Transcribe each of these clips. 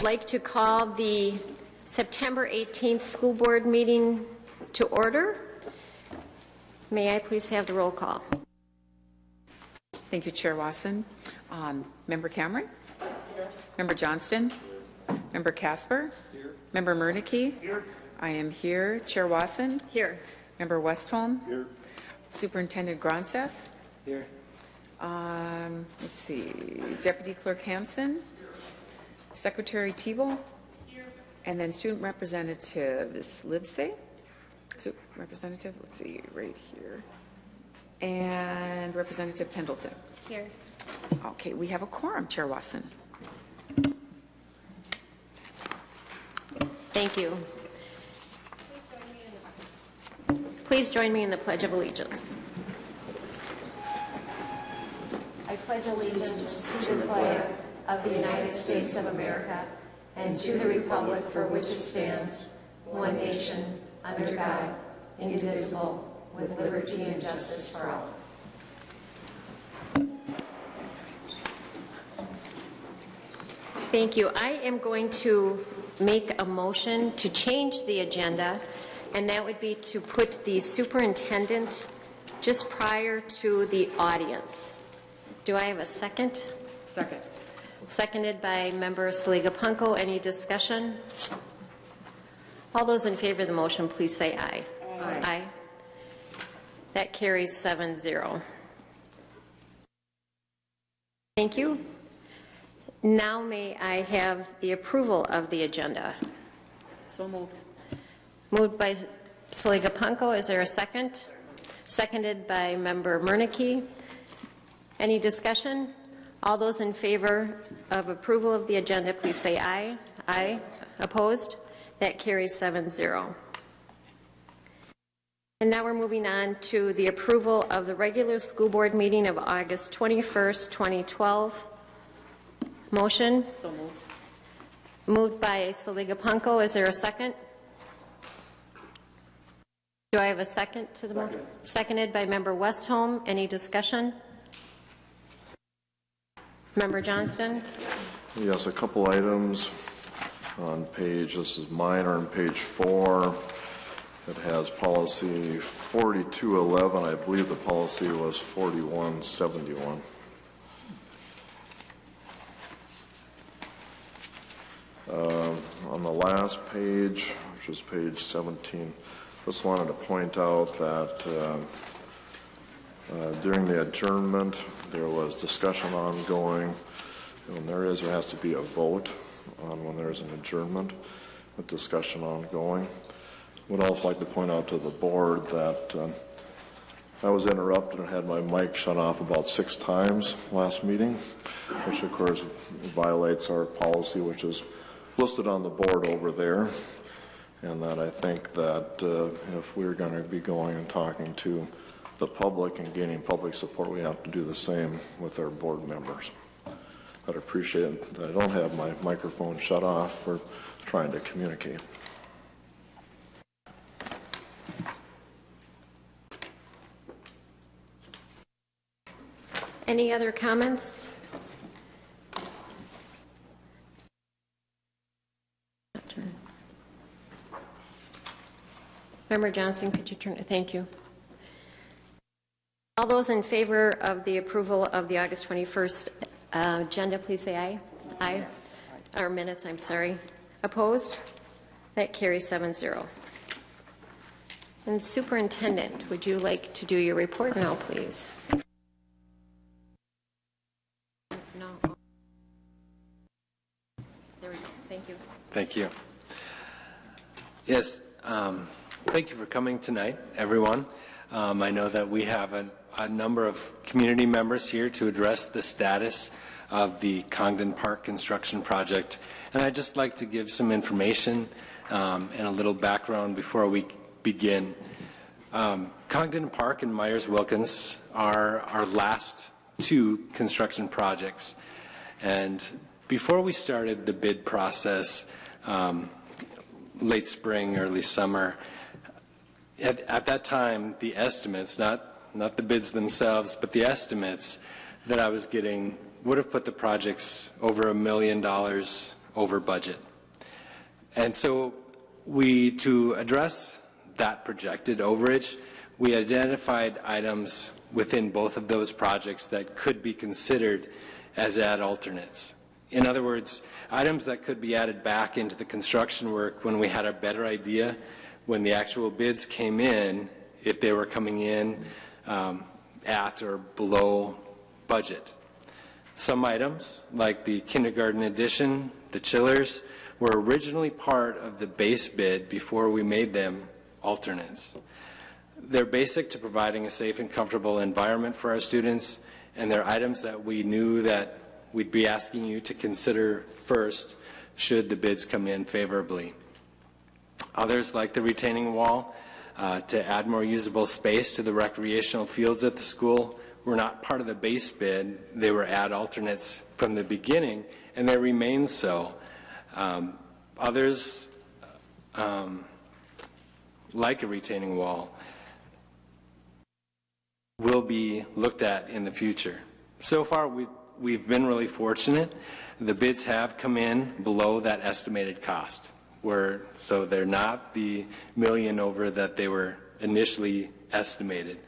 like to call the September 18th school board meeting to order. May I please have the roll call? Thank you, Chair Wasson. Member Cameron? Here. Member Johnston? Here. Member Casper? Here. Member Murneke? Here. I am here. Chair Wasson? Here. Member Westholm? Here. Superintendent Gronseth? Here. Let's see. Deputy Clerk Hansen? Here. Secretary Thibault? Here. And then Student Representative Livesey? Representative, let's see, right here. And Representative Pendleton. Here. Okay, we have a quorum, Chair Wasson. Thank you. Please join me in the Pledge of Allegiance. I pledge allegiance to the flag of the United States of America and to the republic for which it stands, one nation, under God, indivisible, with liberty and justice for all. Thank you. I am going to make a motion to change the agenda, and that would be to put the superintendent just prior to the audience. Do I have a second? Second. Seconded by Member Saliga-Punko. Any discussion? All those in favor of the motion, please say aye. Aye. Aye. That carries 7-0. Thank you. Now may I have the approval of the agenda? So moved. Moved by Saliga-Punko. Is there a second? Seconded by Member Murneke. Any discussion? All those in favor of approval of the agenda, please say aye. Aye. Opposed? That carries 7-0. And now we're moving on to the approval of the regular school board meeting of August 21st, 2012. Motion? So moved. Moved by Saliga-Punko. Is there a second? Do I have a second to the motion? Seconded by Member Westholm. Any discussion? Member Johnston? Yes, a couple items on page, this is minor on page 4. It has policy 4211. I believe the policy was 4171. On the last page, which is page 17, just wanted to point out that during the adjournment, there was discussion ongoing. When there has to be a vote on when there's an adjournment, with discussion ongoing. Would also like to point out to the board that I was interrupted and had my mic shut off about 6 times last meeting, which of course violates our policy, which is listed on the board over there. And that I think that if we're going to be going and talking to the public and gaining public support, we have to do the same with our board members. I'd appreciate that I don't have my microphone shut off for trying to communicate. Any other comments? Member Johnson, could you turn? Thank you. All those in favor of the approval of the August 21st agenda, please say aye. Aye. Or minutes, I'm sorry. Opposed? That carries 7-0. And Superintendent, would you like to do your report now, please? No. There we go. Thank you. Thank you. Yes, thank you for coming tonight, everyone. I know that we have a number of community members here to address the status of the Congdon Park construction project. And I'd just like to give some information and a little background before we begin. Congdon Park and Myers-Wilkins are our last 2 construction projects. And before we started the bid process, late spring, early summer, at that time, the estimates, not the bids themselves, but the estimates that I was getting would have put the projects over $1 million over budget. And so to address that projected overage, we identified items within both of those projects that could be considered as add alternates. In other words, items that could be added back into the construction work when we had a better idea when the actual bids came in, if they were coming in at or below budget. Some items, like the kindergarten addition, the chillers, were originally part of the base bid before we made them alternates. They're basic to providing a safe and comfortable environment for our students, and they're items that we knew that we'd be asking you to consider first should the bids come in favorably. Others, like the retaining wall, to add more usable space to the recreational fields at the school, were not part of the base bid. They were add alternates from the beginning, and they remain so. Others, like a retaining wall, will be looked at in the future. So far, we've been really fortunate. The bids have come in below that estimated cost, so they're not the million over that they were initially estimated.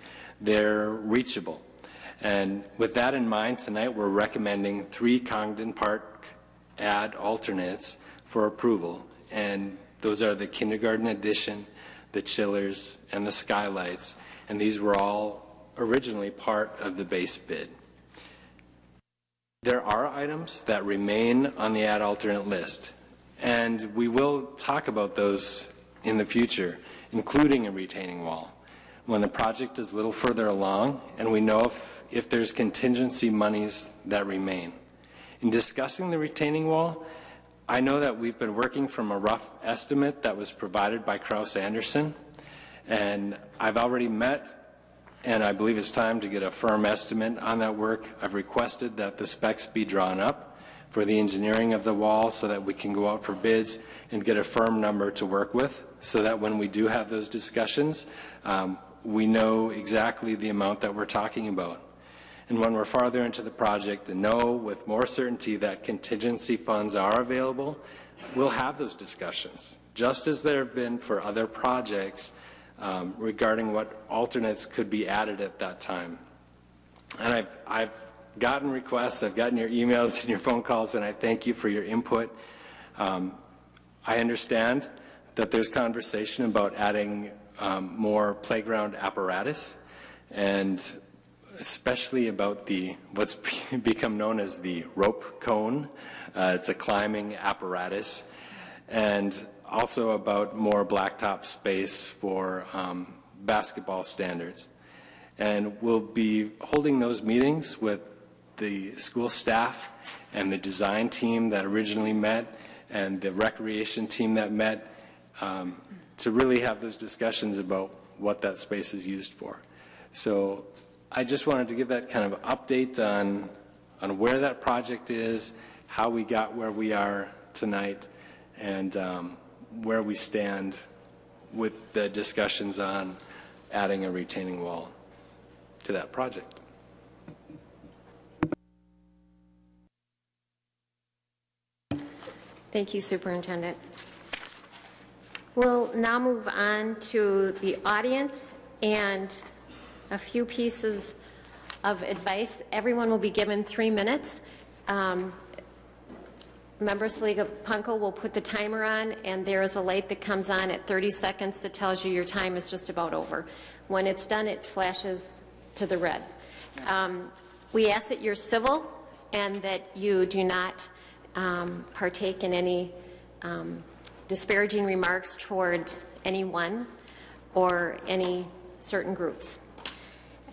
They're reachable. And with that in mind, tonight we're recommending 3 Congdon Park add alternates for approval. And those are the kindergarten addition, the chillers, and the skylights. And these were all originally part of the base bid. There are items that remain on the add alternate list, and we will talk about those in the future, including a retaining wall, when the project is a little further along and we know if there's contingency monies that remain. In discussing the retaining wall, I know that we've been working from a rough estimate that was provided by Krause Anderson, and I've already met, and I believe it's time to get a firm estimate on that work. I've requested that the specs be drawn up for the engineering of the wall so that we can go out for bids and get a firm number to work with, so that when we do have those discussions, we know exactly the amount that we're talking about. And when we're farther into the project and know with more certainty that contingency funds are available, we'll have those discussions, just as there have been for other projects regarding what alternates could be added at that time. And I've gotten requests, I've gotten your emails and your phone calls, and I thank you for your input. I understand that there's conversation about adding more playground apparatus, and especially about what's become known as the rope cone. It's a climbing apparatus, and also about more blacktop space for basketball standards. And we'll be holding those meetings with the school staff and the design team that originally met and the recreation team that met to really have those discussions about what that space is used for. So I just wanted to give that kind of update on where that project is, how we got where we are tonight, and where we stand with the discussions on adding a retaining wall to that project. Thank you, Superintendent. We'll now move on to the audience and a few pieces of advice. Everyone will be given 3 minutes. Member Saliga Punko will put the timer on, and there is a light that comes on at 30 seconds that tells you your time is just about over. When it's done, it flashes to the red. We ask that you're civil and that you do not partake in any disparaging remarks towards anyone or any certain groups.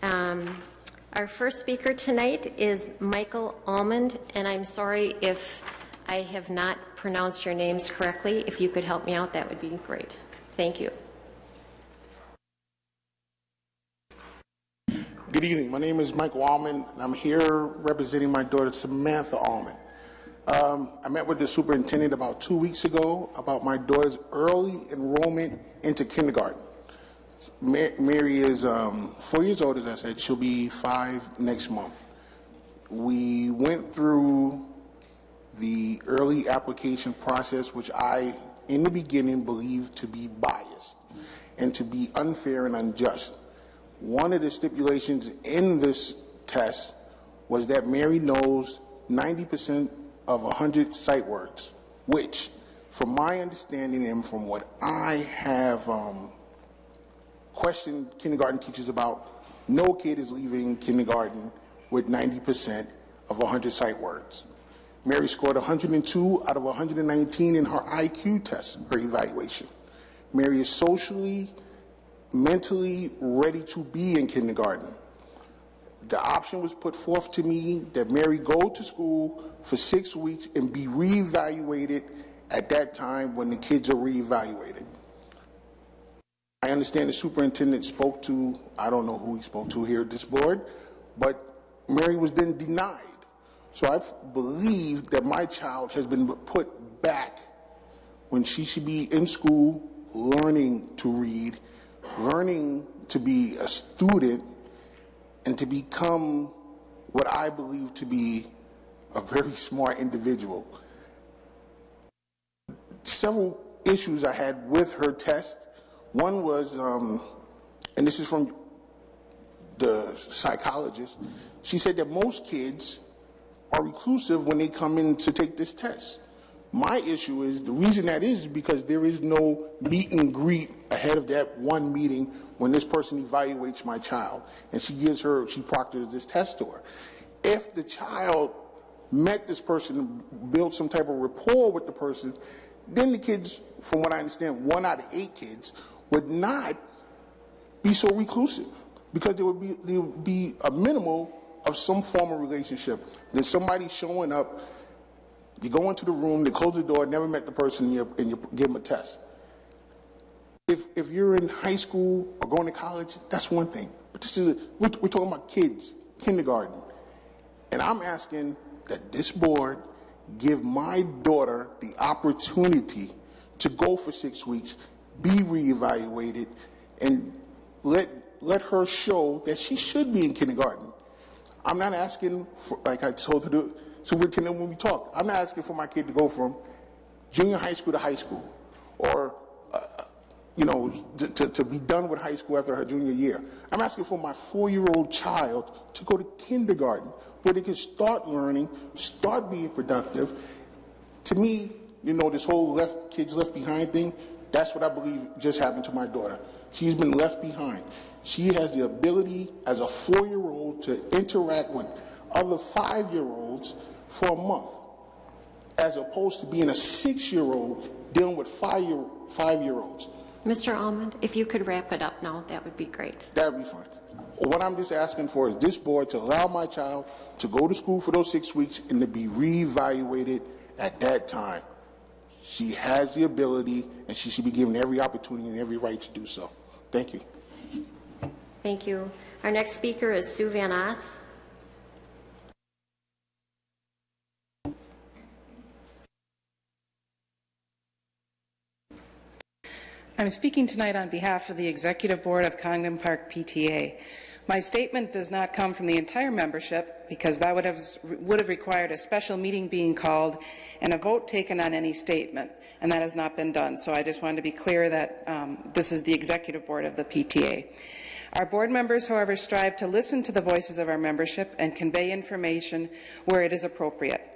Our first speaker tonight is Michael Almond, and I'm sorry if I have not pronounced your names correctly. If you could help me out, that would be great. Thank you. Good evening. My name is Michael Almond, and I'm here representing my daughter Samantha Almond. I met with the superintendent about 2 weeks ago about my daughter's early enrollment into kindergarten. Mary is 4 years old, as I said. She'll be 5 next month. We went through the early application process, which I, in the beginning, believed to be biased and to be unfair and unjust. One of the stipulations in this test was that Mary knows 90% of 100 sight words, which, from my understanding and from what I have questioned kindergarten teachers about, no kid is leaving kindergarten with 90% of 100 sight words. Mary scored 102 out of 119 in her IQ test, her evaluation. Mary is socially, mentally ready to be in kindergarten. The option was put forth to me that Mary go to school for 6 weeks and be reevaluated at that time when the kids are reevaluated. I understand the superintendent spoke to, I don't know who he spoke to here at this board, but Mary was then denied. So I believe that my child has been put back when she should be in school learning to read, learning to be a student, and to become what I believe to be a very smart individual. Several issues I had with her test. One was, and this is from the psychologist, she said that most kids are reclusive when they come in to take this test. My issue is, the reason that is because there is no meet and greet ahead of that one meeting when this person evaluates my child and she proctors this test to her. If the child met this person, built some type of rapport with the person, then the kids, from what I understand, 1 out of 8 kids would not be so reclusive, because there would be a minimal of some form of relationship. Then somebody showing up, you go into the room, they close the door, never met the person, and you give them a test. If you're in high school or going to college, that's one thing. But we're talking about kids, kindergarten. And I'm asking that this board give my daughter the opportunity to go for 6 weeks, be reevaluated, and let her show that she should be in kindergarten. I'm not asking for, like I told the superintendent when we talked, I'm not asking for my kid to go from junior high school to high school, or to be done with high school after her junior year. I'm asking for my 4-year-old child to go to kindergarten, where they can start learning, start being productive. To me, this whole kids left behind thing, that's what I believe just happened to my daughter. She's been left behind. She has the ability as a 4-year-old to interact with other 5-year-olds for a month, as opposed to being a 6-year-old dealing with 5-year-olds. Mr. Almond, if you could wrap it up now, that would be great. That would be fine. What I'm just asking for is this board to allow my child to go to school for those 6 weeks and to be reevaluated at that time. She has the ability, and she should be given every opportunity and every right to do so. Thank you. Thank you. Our next speaker is Sue Van Oss. I'm speaking tonight on behalf of the Executive Board of Congdon Park PTA. My statement does not come from the entire membership, because that would have required a special meeting being called and a vote taken on any statement, and that has not been done. So I just wanted to be clear that this is the Executive Board of the PTA. Our board members, however, strive to listen to the voices of our membership and convey information where it is appropriate.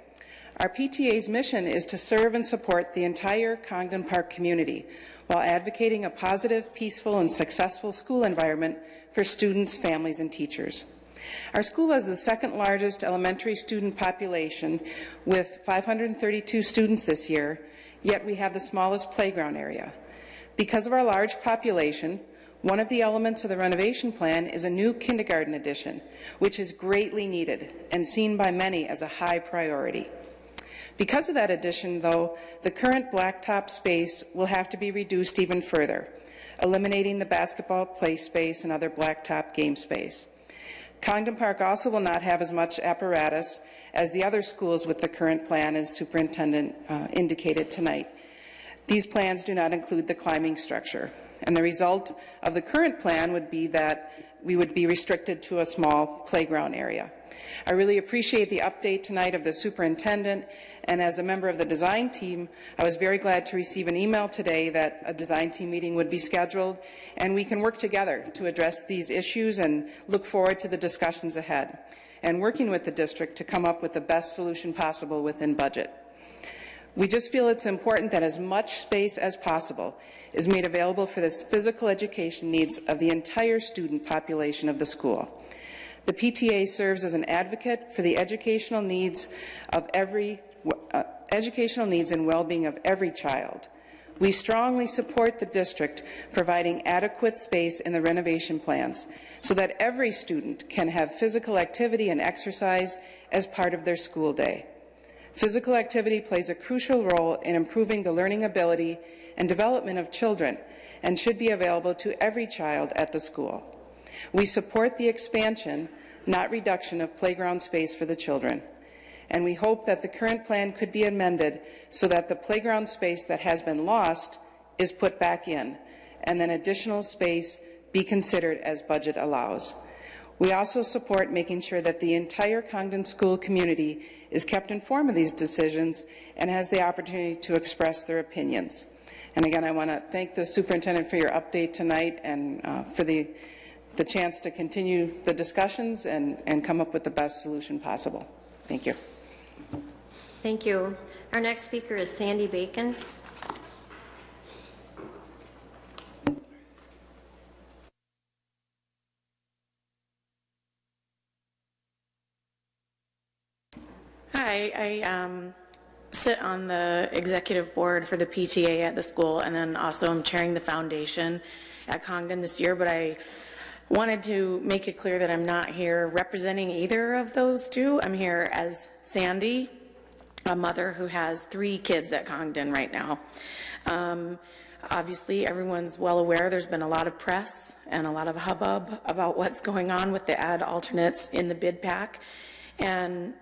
Our PTA's mission is to serve and support the entire Congdon Park community while advocating a positive, peaceful, and successful school environment for students, families, and teachers. Our school has the second largest elementary student population with 532 students this year, yet we have the smallest playground area. Because of our large population, one of the elements of the renovation plan is a new kindergarten addition, which is greatly needed and seen by many as a high priority. Because of that addition, though, the current blacktop space will have to be reduced even further, eliminating the basketball play space and other blacktop game space. Congdon Park also will not have as much apparatus as the other schools with the current plan, as Superintendent indicated tonight. These plans do not include the climbing structure, and the result of the current plan would be that we would be restricted to a small playground area. I really appreciate the update tonight of the superintendent, and as a member of the design team, I was very glad to receive an email today that a design team meeting would be scheduled, and we can work together to address these issues and look forward to the discussions ahead, and working with the district to come up with the best solution possible within budget. We just feel it's important that as much space as possible is made available for the physical education needs of the entire student population of the school. The PTA serves as an advocate for the educational needs and well-being of every child. We strongly support the district providing adequate space in the renovation plans so that every student can have physical activity and exercise as part of their school day. Physical activity plays a crucial role in improving the learning ability and development of children and should be available to every child at the school. We support the expansion, not reduction, of playground space for the children. And we hope that the current plan could be amended so that the playground space that has been lost is put back in, and then additional space be considered as budget allows. We also support making sure that the entire Congdon school community is kept informed of these decisions and has the opportunity to express their opinions. And again, I want to thank the superintendent for your update tonight and for the chance to continue the discussions and come up with the best solution possible. Thank you. Thank you. Our next speaker is Sandy Bacon. Hi, I sit on the executive board for the PTA at the school, and then also I'm chairing the foundation at Congdon this year, but I wanted to make it clear that I'm not here representing either of those two. I'm here as Sandy, a mother who has 3 kids at Congdon right now. Obviously, everyone's well aware there's been a lot of press and a lot of hubbub about what's going on with the ad alternates in the bid pack, and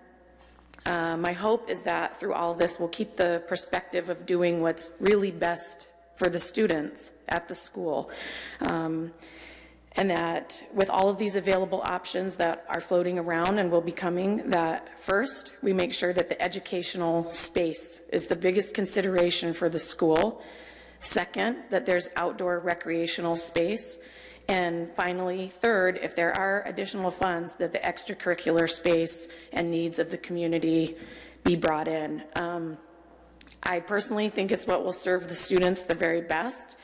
my hope is that through all of this, we'll keep the perspective of doing what's really best for the students at the school. And that with all of these available options that are floating around and will be coming, that first, we make sure that the educational space is the biggest consideration for the school. Second, that there's outdoor recreational space. And finally, third, if there are additional funds, that the extracurricular space and needs of the community be brought in. I personally think it's what will serve the students the very best.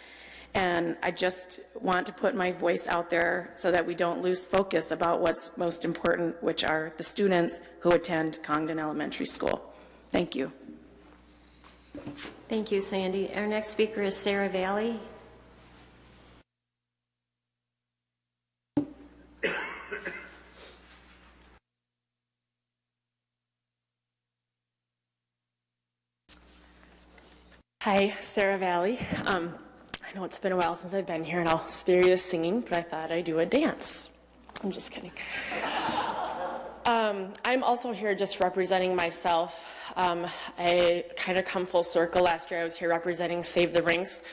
And I just want to put my voice out there so that we don't lose focus about what's most important, which are the students who attend Congdon Elementary School. Thank you. Thank you, Sandy. Our next speaker is Sarah Valley. Hi, Sarah Valley. I know it's been a while since I've been here and I'll spare you the singing, but I thought I'd do a dance. I'm just kidding. I'm also here just representing myself. I kind of come full circle. Last year I was here representing Save the Rinks,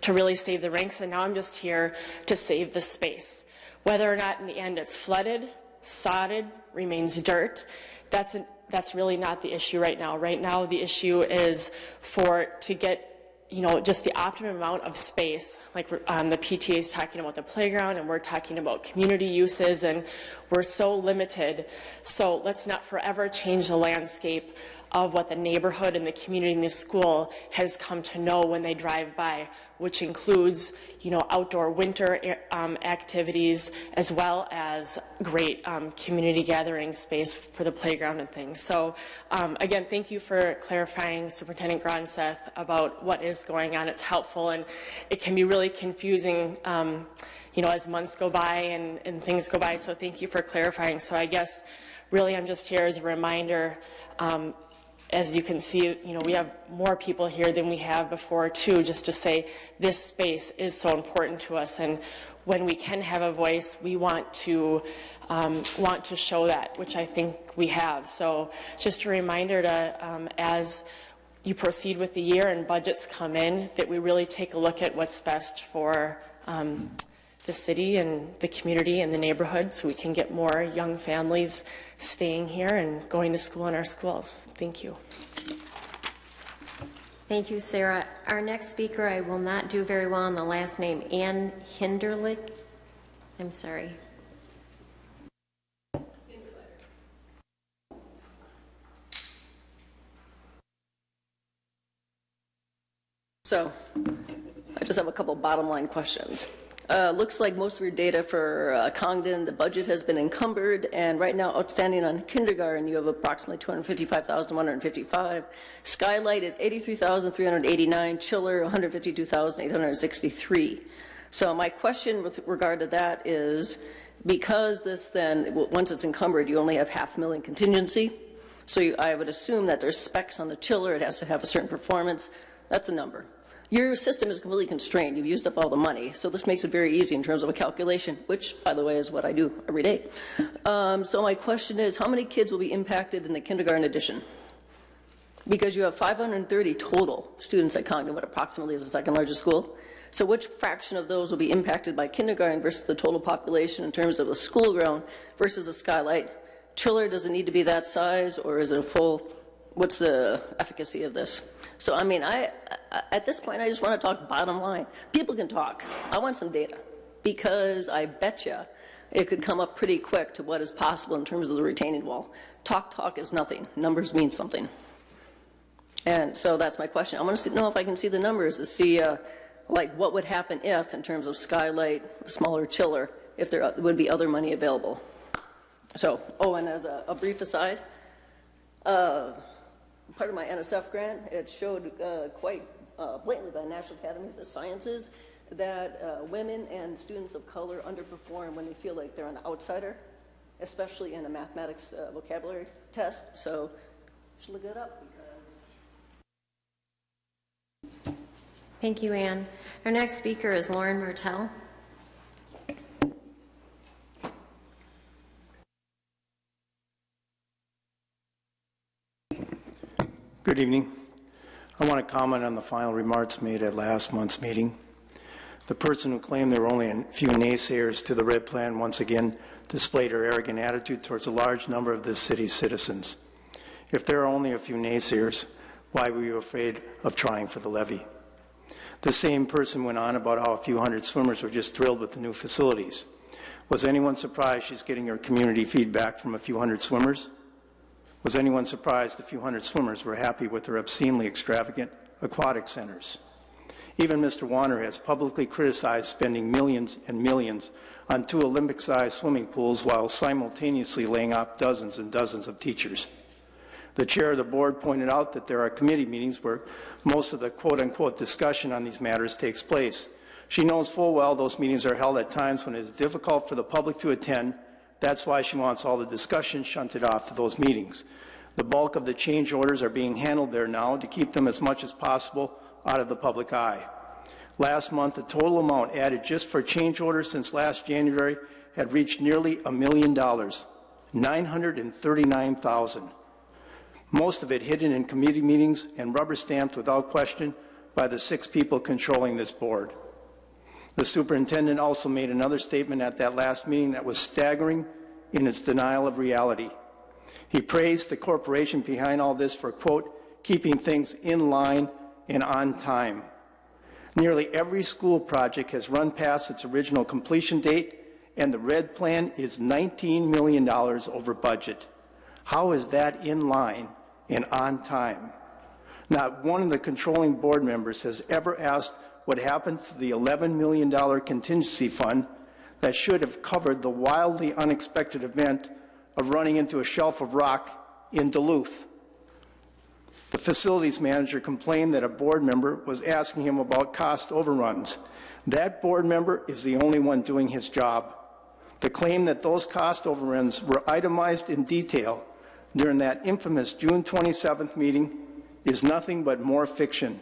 to really save the rinks, and now I'm just here to save the space. Whether or not in the end it's flooded, sodded, remains dirt, that's really not the issue right now. Right now the issue is to get just the optimum amount of space. Like the PTA is talking about the playground and we're talking about community uses, and we're so limited. So let's not forever change the landscape of what the neighborhood and the community and the school has come to know when they drive by, which includes, outdoor winter activities, as well as great community gathering space for the playground and things. So again, thank you for clarifying, Superintendent Gronseth, about what is going on. It's helpful, and it can be really confusing as months go by and things go by, so thank you for clarifying. So I guess really I'm just here as a reminder. As you can see, we have more people here than we have before too, just to say this space is so important to us, and when we can have a voice, we want to show that, which I think we have. So just a reminder to, as you proceed with the year and budgets come in, that we really take a look at what's best for the city and the community and the neighborhood so we can get more young families staying here and going to school in our schools. Thank you. Thank you, Sarah. Our next speaker, I will not do very well on the last name, Ann Hinderlich. I'm sorry. So, I just have a couple bottom line questions. Looks like most of your data for Congdon, the budget has been encumbered, and right now outstanding on kindergarten, you have approximately $255,155. Skylight is $83,389. Chiller, $152,863. So my question with regard to that is, because this then, once it's encumbered, you only have $500,000 contingency. So I would assume that there's specs on the chiller. It has to have a certain performance. That's a number. Your system is completely constrained. You've used up all the money. So this makes it very easy in terms of a calculation, which, by the way, is what I do every day. So my question is, how many kids will be impacted in the kindergarten edition? Because you have 530 total students at Congdon, what approximately is the second largest school. So which fraction of those will be impacted by kindergarten versus the total population in terms of the school ground versus the skylight? Chiller, does it need to be that size, or is it a full? What's the efficacy of this? So, I mean, at this point, I just want to talk bottom line. People can talk. I want some data, because I bet you it could come up pretty quick to what is possible in terms of the retaining wall. Talk is nothing. Numbers mean something. And so that's my question. I want to know if I can see the numbers to see, like, what would happen if, in terms of skylight, smaller chiller, if there would be other money available. So, oh, and as a brief aside, part of my NSF grant, it showed quite blatantly by the National Academies of Sciences that women and students of color underperform when they feel like they're an outsider, especially in a mathematics vocabulary test. So you should look that up. Thank you, Ann. Our next speaker is Lauren Martell. Good evening. I want to comment on the final remarks made at last month's meeting. The person who claimed there were only a few naysayers to the red plan once again displayed her arrogant attitude towards a large number of this city's citizens. If there are only a few naysayers, why were you afraid of trying for the levy? The same person went on about how a few hundred swimmers were just thrilled with the new facilities. Was anyone surprised she's getting her community feedback from a few hundred swimmers? Was anyone surprised a few hundred swimmers were happy with their obscenely extravagant aquatic centers? Even Mr. Warner has publicly criticized spending millions and millions on 2 Olympic-sized swimming pools while simultaneously laying off dozens and dozens of teachers. The chair of the board pointed out that there are committee meetings where most of the quote-unquote discussion on these matters takes place. She knows full well those meetings are held at times when it is difficult for the public to attend. That's why she wants all the discussion shunted off to those meetings. The bulk of the change orders are being handled there now to keep them as much as possible out of the public eye. Last month, the total amount added just for change orders since last January had reached nearly $1 million, $939,000. Most of it hidden in committee meetings and rubber stamped without question by the 6 people controlling this board. The superintendent also made another statement at that last meeting that was staggering in its denial of reality. He praised the corporation behind all this for, quote, keeping things in line and on time. Nearly every school project has run past its original completion date, and the red plan is $19 million over budget. How is that in line and on time? Not one of the controlling board members has ever asked what happened to the $11 million contingency fund that should have covered the wildly unexpected event of running into a shelf of rock in Duluth. The facilities manager complained that a board member was asking him about cost overruns. That board member is the only one doing his job. The claim that those cost overruns were itemized in detail during that infamous June 27th meeting is nothing but more fiction.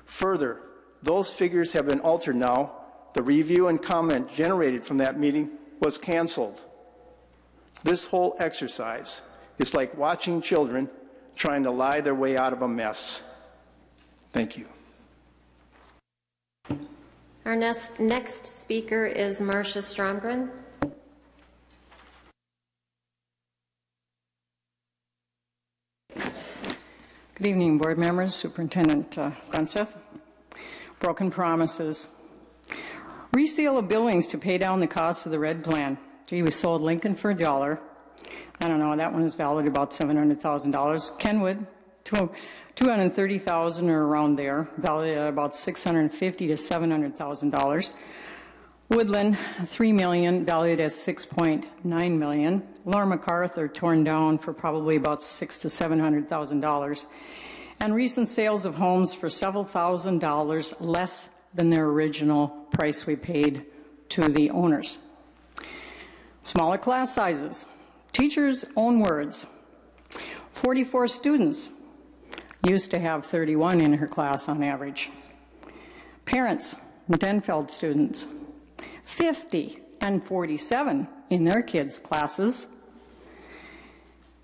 Further, those figures have been altered now. The review and comment generated from that meeting was canceled. This whole exercise is like watching children trying to lie their way out of a mess. Thank you. Our next speaker is Marcia Stromgren. Good evening, board members, Superintendent Gunseth. Broken promises. Resale of buildings to pay down the cost of the red plan. Gee, we sold Lincoln for $1. I don't know, that one is valued about $700,000. Kenwood, $230,000 or around there, valued at about $650,000 to $700,000. Woodland, $3 million, valued at $6.9 million. Laura MacArthur, torn down for probably about $600,000 to $700,000. And recent sales of homes for several $1,000s less than their original price we paid to the owners. Smaller class sizes. Teachers' own words. 44 students. Used to have 31 in her class on average. Parents, Denfeld students. 50 and 47 in their kids' classes.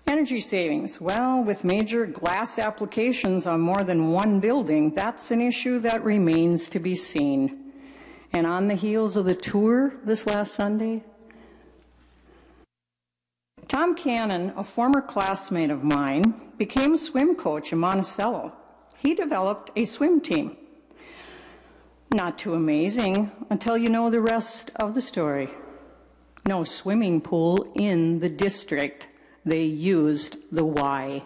Energy savings. Well, with major glass applications on more than one building, that's an issue that remains to be seen. And on the heels of the tour this last Sunday, Tom Cannon, a former classmate of mine, became a swim coach in Monticello. He developed a swim team. Not too amazing until you know the rest of the story. No swimming pool in the district. They used the Y.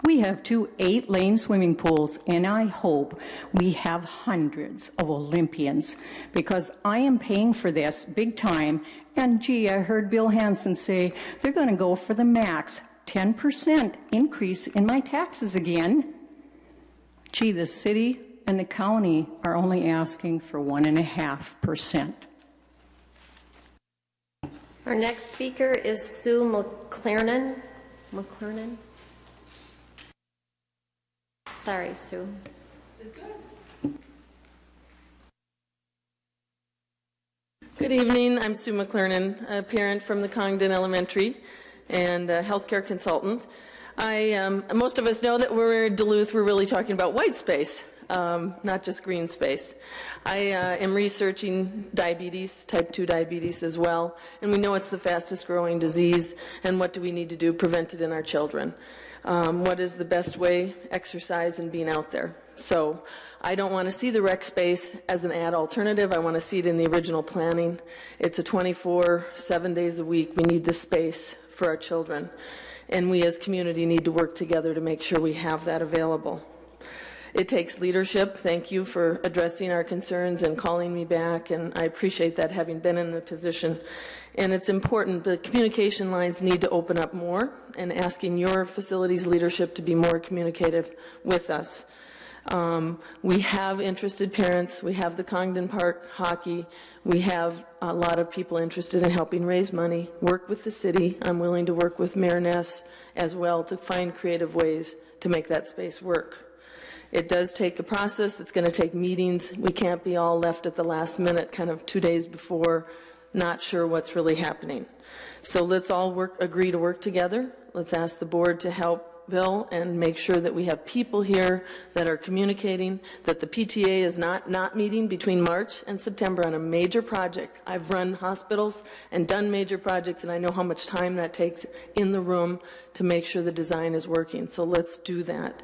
We have 2 8-lane swimming pools, and I hope we have hundreds of Olympians, because I am paying for this big time. And gee, I heard Bill Hansen say they're going to go for the max 10% increase in my taxes again. Gee, the city and the county are only asking for 1.5%. Our next speaker is Sue McClernand. Sorry, Sue. Good evening. I'm Sue McClernand, a parent from the Congdon Elementary and a healthcare consultant. Most of us know that we're in Duluth. We're really talking about white space, not just green space. I am researching diabetes, type 2 diabetes as well, and we know it's the fastest growing disease, and what do we need to do to prevent it in our children? What is the best way? Exercise and being out there. So I don't want to see the rec space as an ad alternative. I want to see it in the original planning. It's a 24, 7 days a week. We need the space for our children. And we as community need to work together to make sure we have that available. It takes leadership. Thank you for addressing our concerns and calling me back, and I appreciate that, having been in the position. And it's important, the communication lines need to open up more, and asking your facilities leadership to be more communicative with us. We have interested parents. We have the Congdon Park hockey. We have a lot of people interested in helping raise money, work with the city. I'm willing to work with Mayor Ness as well to find creative ways to make that space work. It does take a process. It's going to take meetings. We can't be all left at the last minute, kind of 2 days before, not sure what's really happening. So let's all agree to work together. Let's ask the board to help Bill and make sure that we have people here that are communicating, that the PTA is not meeting between March and September on a major project. I've run hospitals and done major projects, and I know how much time that takes in the room to make sure the design is working. So let's do that.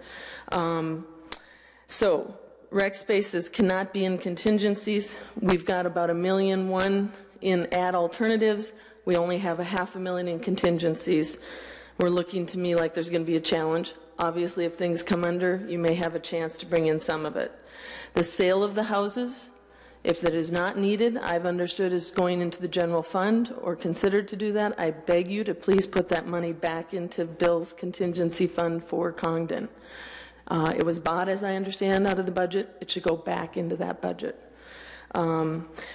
So rec spaces cannot be in contingencies. We've got about $1.1 million in ad alternatives. We only have $500,000 in contingencies. We're looking to me like there's going to be a challenge. Obviously, if things come under, you may have a chance to bring in some of it. The sale of the houses, if that is not needed, I've understood is going into the general fund or considered to do that. I beg you to please put that money back into Bill's contingency fund for Congdon. It was bought, as I understand, out of the budget. It should go back into that budget.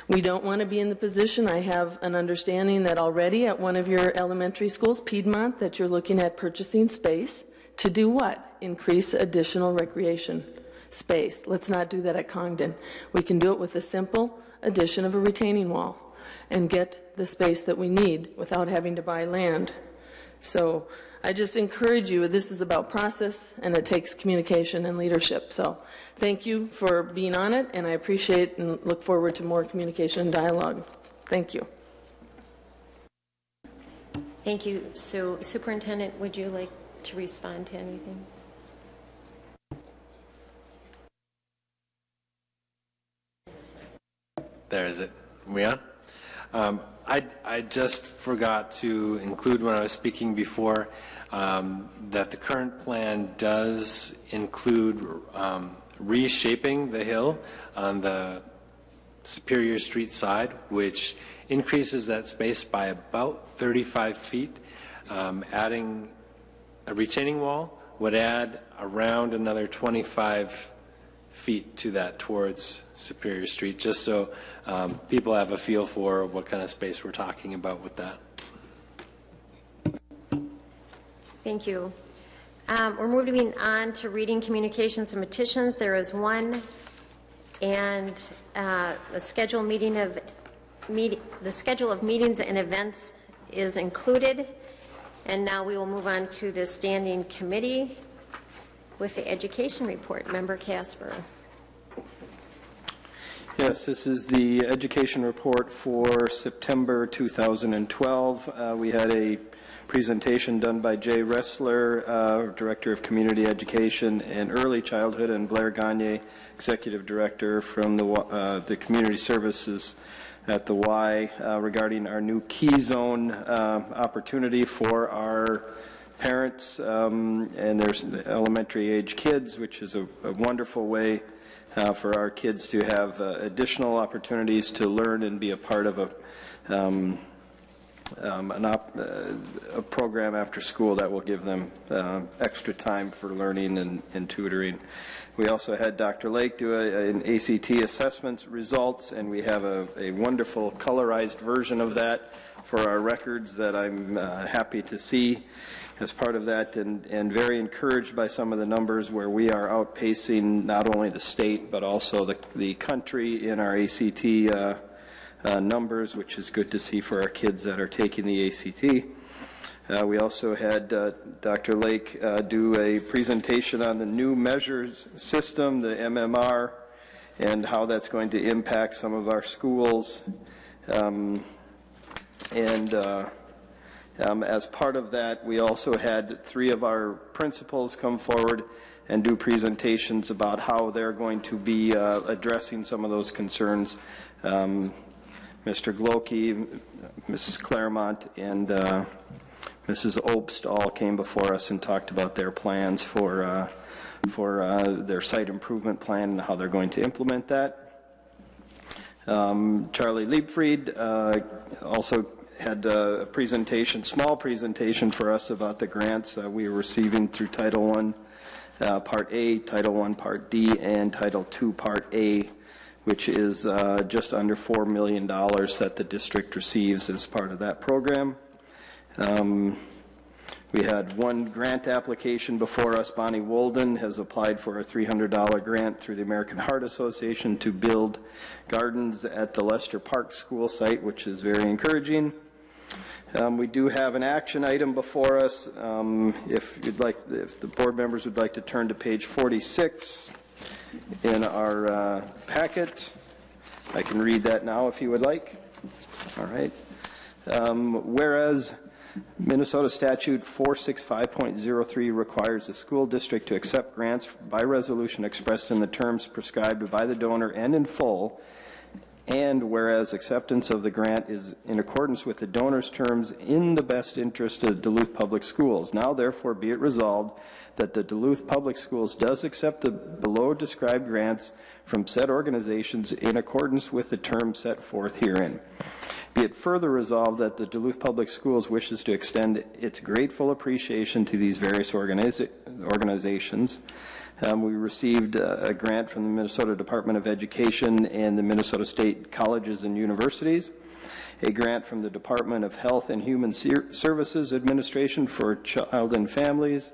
We don't want to be in the position, I have an understanding that already at one of your elementary schools, Piedmont, that you're looking at purchasing space to do what? Increase additional recreation space. Let's not do that at Congdon. We can do it with a simple addition of a retaining wall and get the space that we need without having to buy land. So I just encourage you, this is about process, and it takes communication and leadership. So thank you for being on it, and I appreciate and look forward to more communication and dialogue. Thank you. Thank you. So, Superintendent, would you like to respond to anything? There is it. Are we on? I just forgot to include when I was speaking before that the current plan does include reshaping the hill on the Superior Street side, which increases that space by about 35 feet. Adding a retaining wall would add around another 25 feet to that towards Superior Street, just so people have a feel for what kind of space we're talking about with that. Thank you. We're moving on to reading communications and petitions. There is one, and the schedule of meetings and events is included. And now we will move on to the standing committee with the education report. Member Casper. Yes, this is the education report for September 2012. We had a presentation done by Jay Ressler, Director of Community Education and Early Childhood, and Blair Gagne, Executive Director from the Community Services at the Y, regarding our new Key Zone opportunity for our parents and their elementary age kids, which is a wonderful way for our kids to have additional opportunities to learn and be a part of a program after school that will give them extra time for learning and tutoring. We also had Dr. Lake do an ACT assessment results, and we have a wonderful colorized version of that for our records that I'm happy to see as part of that, and very encouraged by some of the numbers where we are outpacing not only the state but also the country in our ACT numbers, which is good to see for our kids that are taking the ACT. We also had Dr. Lake do a presentation on the new measures system, the MMR, and how that's going to impact some of our schools. As part of that, we also had 3 of our principals come forward and do presentations about how they're going to be addressing some of those concerns. Mr. Glokey, Mrs. Claremont, and Mrs. Obst all came before us and talked about their plans for their site improvement plan and how they're going to implement that. Charlie Liebfried also had a presentation, small presentation for us about the grants we are receiving through Title I Part A, Title I Part D, and Title II Part A, which is just under $4 million that the district receives as part of that program. We had one grant application before us. Bonnie Wolden has applied for a $300 grant through the American Heart Association to build gardens at the Lester Park School site, which is very encouraging. We do have an action item before us. If the board members would like to turn to page 46 in our packet, I can read that now if you would like. All right. Whereas Minnesota Statute 465.03 requires the school district to accept grants by resolution expressed in the terms prescribed by the donor and in full, and whereas acceptance of the grant is in accordance with the donor's terms in the best interest of Duluth Public Schools. Now, therefore, be it resolved that the Duluth Public Schools does accept the below described grants from said organizations in accordance with the terms set forth herein. Be it further resolved that the Duluth Public Schools wishes to extend its grateful appreciation to these various organizations. We received a grant from the Minnesota Department of Education and the Minnesota State Colleges and Universities, a grant from the Department of Health and Human Services Administration for Child and Families,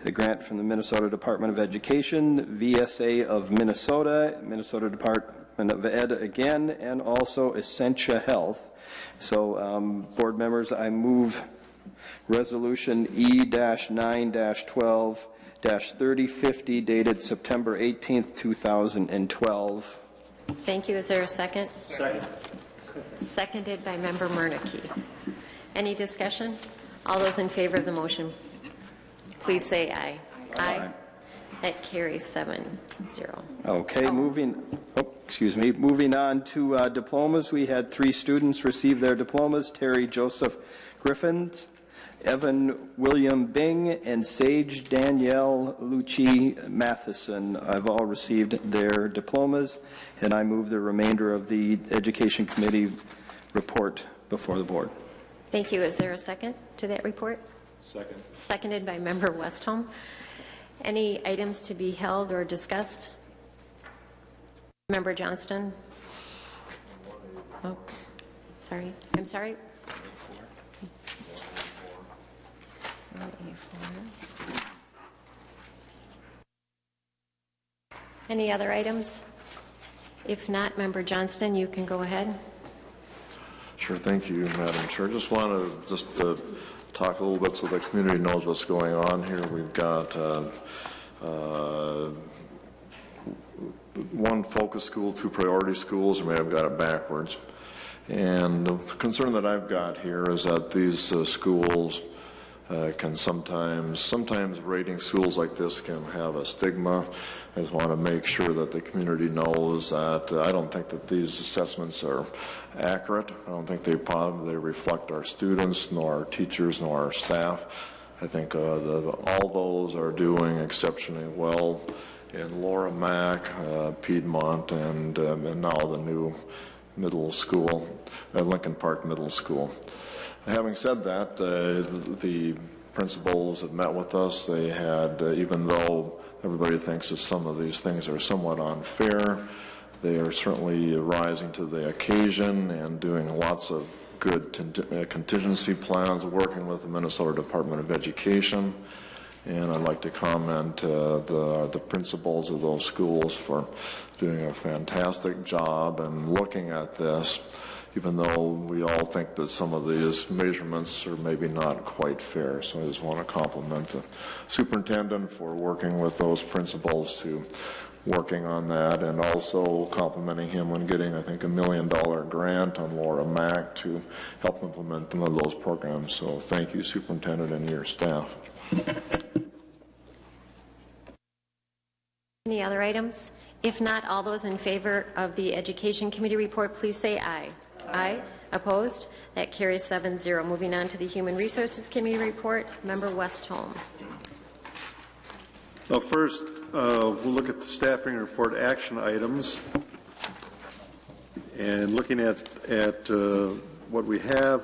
a grant from the Minnesota Department of Education, VSA of Minnesota, Minnesota Department of Ed again, and also Essentia Health. So, board members, I move Resolution E-9-12-3050 dated September 18th, 2012. Thank you. Is there a second? Second. Seconded by Member Murneke. Any discussion? All those in favor of the motion, please say aye. Aye. That carries 7-0. Okay, moving on to diplomas. We had 3 students receive their diplomas: Terry Joseph Griffins, Evan William Bing, and Sage Danielle Lucci Matheson. Have all received their diplomas, and I move the remainder of the Education Committee report before the board. Thank you. Is there a second to that report? Second. Seconded by Member Westholm. Any items to be held or discussed? Member Johnston? Oh, sorry. I'm sorry. 1A4. Any other items? If not, Member Johnston, you can go ahead. Sure, thank you, Madam Chair. Just want to talk a little bit so the community knows what's going on here. We've got one focus school, 2 priority schools, or maybe I've got it backwards. And the concern that I've got here is that these schools can sometimes rating schools like this can have a stigma. I just want to make sure that the community knows that I don't think that these assessments are accurate. I don't think they reflect our students, nor our teachers, nor our staff. I think all those are doing exceptionally well in Laura Mack, Piedmont, and now the new middle school, Lincoln Park Middle School. Having said that, the principals have met with us. They had, even though everybody thinks that some of these things are somewhat unfair, they are certainly rising to the occasion and doing lots of good contingency plans, working with the Minnesota Department of Education. And I'd like to comment the principals of those schools for doing a fantastic job and looking at this, even though we all think that some of these measurements are maybe not quite fair. So I just want to compliment the superintendent for working with those principals to working on that, and also complimenting him on getting, I think, $1 million grant on Laura Mack to help implement some of those programs. So thank you, superintendent, and your staff. Any other items? If not, all those in favor of the Education Committee report, please say aye. Aye. Opposed? That carries 7-0. Moving on to the Human Resources Committee report, Member Westholm. Well, first, we'll look at the staffing report action items. And looking at what we have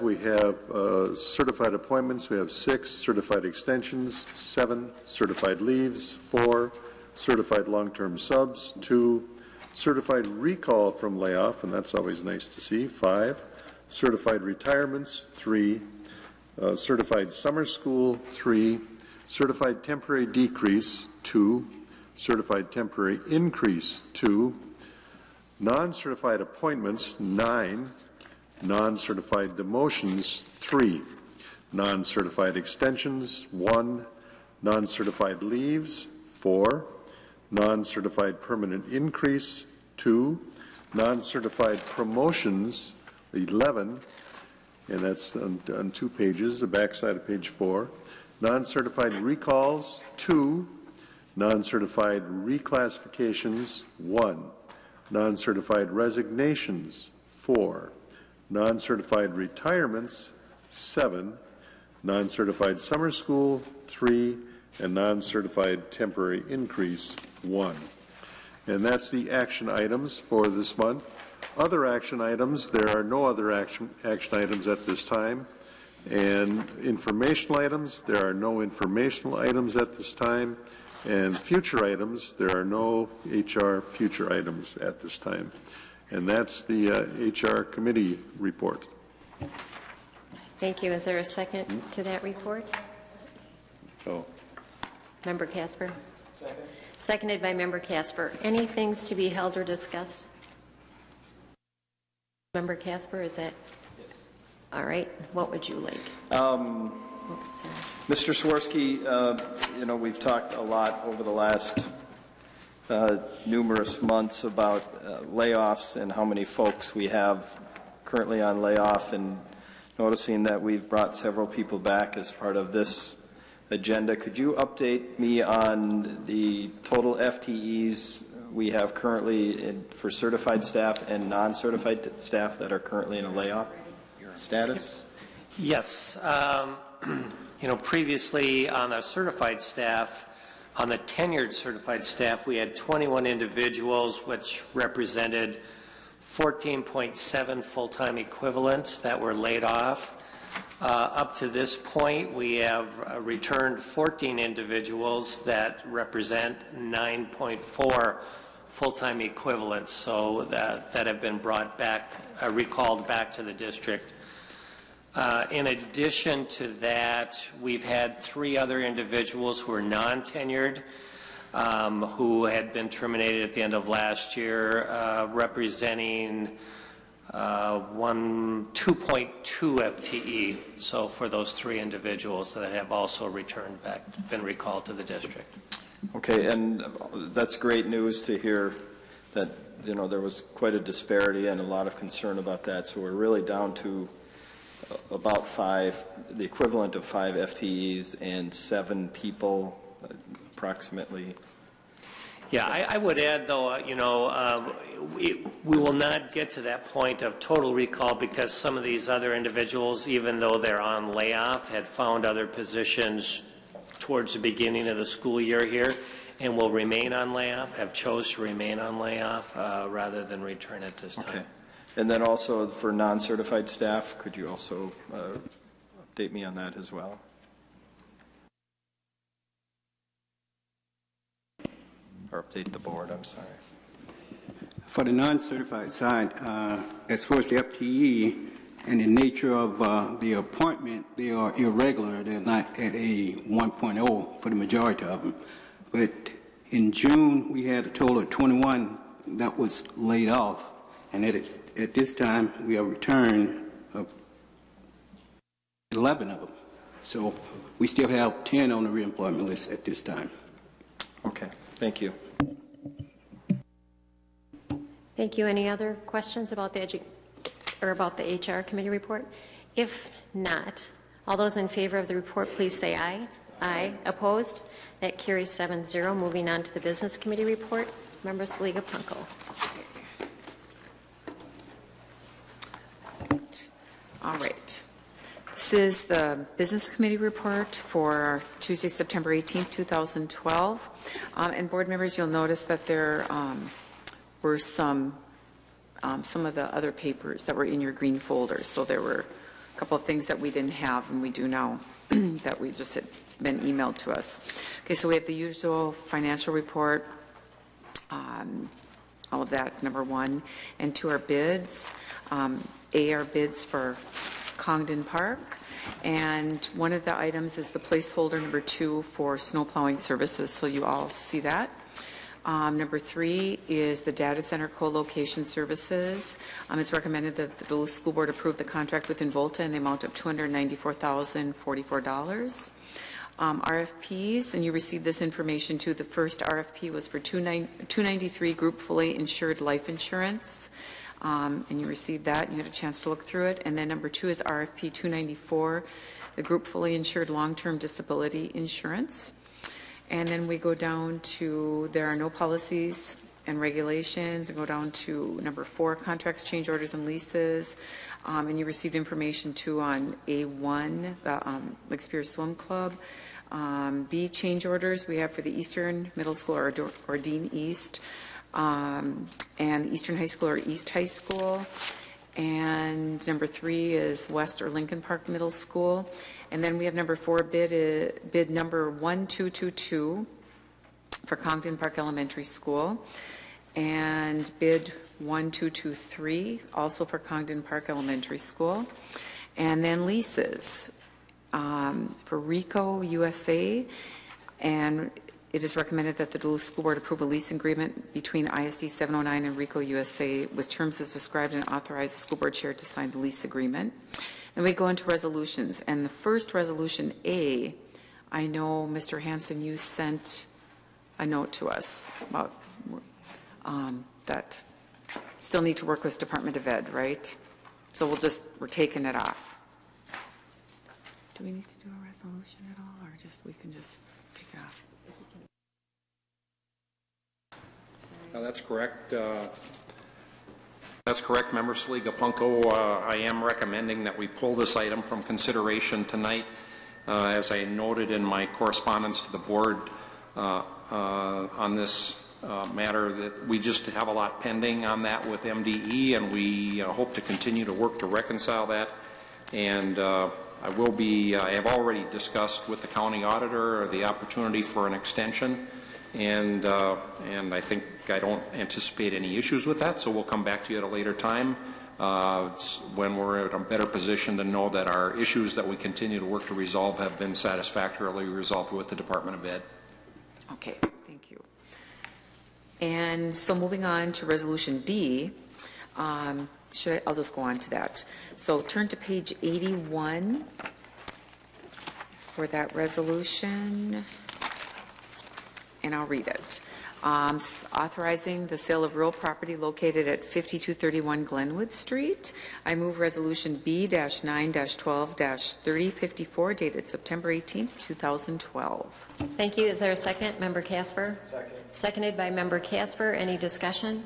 certified appointments. We have 6 certified extensions, 7 certified leaves, 4 certified long-term subs, 2 certified recall from layoff, and that's always nice to see, 5 certified retirements, 3 certified summer school, 3 certified temporary decrease, 2 certified temporary increase, 2 non-certified appointments, 9 non-certified demotions, 3 non-certified extensions, 1 non-certified leaves, 4 non-certified permanent increase, 2 non-certified promotions, 11, and that's on 2 pages, the backside of page 4, non-certified recalls, 2 non-certified reclassifications, 1 non-certified resignations, 4 non-certified retirements, 7 non-certified summer school, 3 and non-certified temporary increase, 1. And that's the action items for this month. Other action items, there are no other action items at this time. And informational items, there are no informational items at this time. And future items, there are no HR future items at this time. And that's the HR committee report. Thank you. Is there a second to that report? Oh. Member Casper. Second. Seconded by Member Casper. Any things to be held or discussed? Member Casper, is that? Yes. All right. What would you like? Mr. Swirsky, you know, we've talked a lot over the last numerous months about layoffs and how many folks we have currently on layoff, and noticing that we've brought several people back as part of this agenda. Could you update me on the total FTEs we have currently for certified staff and non-certified staff that are currently in a layoff status? Yes. You know, previously on our certified staff, on the tenured certified staff, we had 21 individuals, which represented 14.7 full-time equivalents that were laid off. Up to this point, we have returned 14 individuals that represent 9.4 full-time equivalents, so that have been brought back, recalled back to the district. In addition to that, we've had 3 other individuals who are non-tenured who had been terminated at the end of last year, representing 2.2 FTE. So for those 3 individuals that have also returned back, been recalled to the district. Okay, and that's great news to hear that, you know, there was quite a disparity and a lot of concern about that. So we're really down to about 5, the equivalent of 5 FTEs and 7 people approximately. Yeah, I would add, though, you know, we will not get to that point of total recall because some of these other individuals, even though they're on layoff, had found other positions towards the beginning of the school year here and will remain on layoff, have chose to remain on layoff rather than return at this time. Okay. And then also for non-certified staff, could you also update me on that as well? Or update the board, I'm sorry. For the non-certified side, as far as the FTE and the nature of the appointment, they are irregular. They're not at a 1.0 for the majority of them. But in June, we had a total of 21 that was laid off. And at this time, we have returned 11 of them. So we still have 10 on the reemployment list at this time. Okay, thank you. Thank you. Any other questions about the HR committee report? If not, all those in favor of the report, please say aye. Aye. Opposed? That carries 7-0. Moving on to the business committee report. Member Saliga Punko. All right. This is the Business Committee report for Tuesday, September 18th, 2012. And board members, you'll notice that there were some of the other papers that were in your green folders. So there were a couple of things that we didn't have and we do now that we just had been emailed to us. Okay, so we have the usual financial report, all of that, number 1. And 2 are bids. A are bids for Congdon Park, and one of the items is the placeholder number 2 for snow plowing services, so you all see that. Number 3 is the data center co-location services. It's recommended that the Duluth School Board approve the contract with Involta in the amount of $294,044. RFPs, and you received this information too. The first RFP was for 293 group fully insured life insurance. And you received that, and you had a chance to look through it. And then number 2 is RFP 294, the group fully insured long-term disability insurance. And then we go down to, there are no policies and regulations, and go down to number 4, contracts, change orders, and leases. And you received information too on A1, the Lake Superior Swim Club. B, change orders we have for the Eastern Middle School or Dean East. And Eastern High School or East High School. And number 3 is West or Lincoln Park Middle School. And then we have number 4, bid number 1222 for Congdon Park Elementary School. And bid 1223 also for Congdon Park Elementary School. And then leases for Rico USA, and it is recommended that the Duluth School Board approve a lease agreement between ISD 709 and Rico USA with terms as described and authorize the school board chair to sign the lease agreement. Then we go into resolutions, and the first resolution A, I know, Mr. Hanson, you sent a note to us about that still need to work with Department of Ed, right? So we're taking it off. Do we need to do a resolution at all, or we can just take it off? That's correct. That's correct, Member Saliga Punko. I am recommending that we pull this item from consideration tonight. As I noted in my correspondence to the board on this matter, that we just have a lot pending on that with MDE, and we hope to continue to work to reconcile that. And I have already discussed with the county auditor the opportunity for an extension, and I think I don't anticipate any issues with that, so we'll come back to you at a later time when we're in a better position to know that our issues that we continue to work to resolve have been satisfactorily resolved with the Department of Ed. Okay, thank you. And so moving on to resolution B, I'll just go on to that. So turn to page 81 for that resolution, and I'll read it. Authorizing the sale of real property located at 5231 Glenwood Street. I move resolution B-9-12-3054 dated September 18th, 2012. Thank you. Is there a second? Member Casper? Second. Seconded by Member Casper. Any discussion?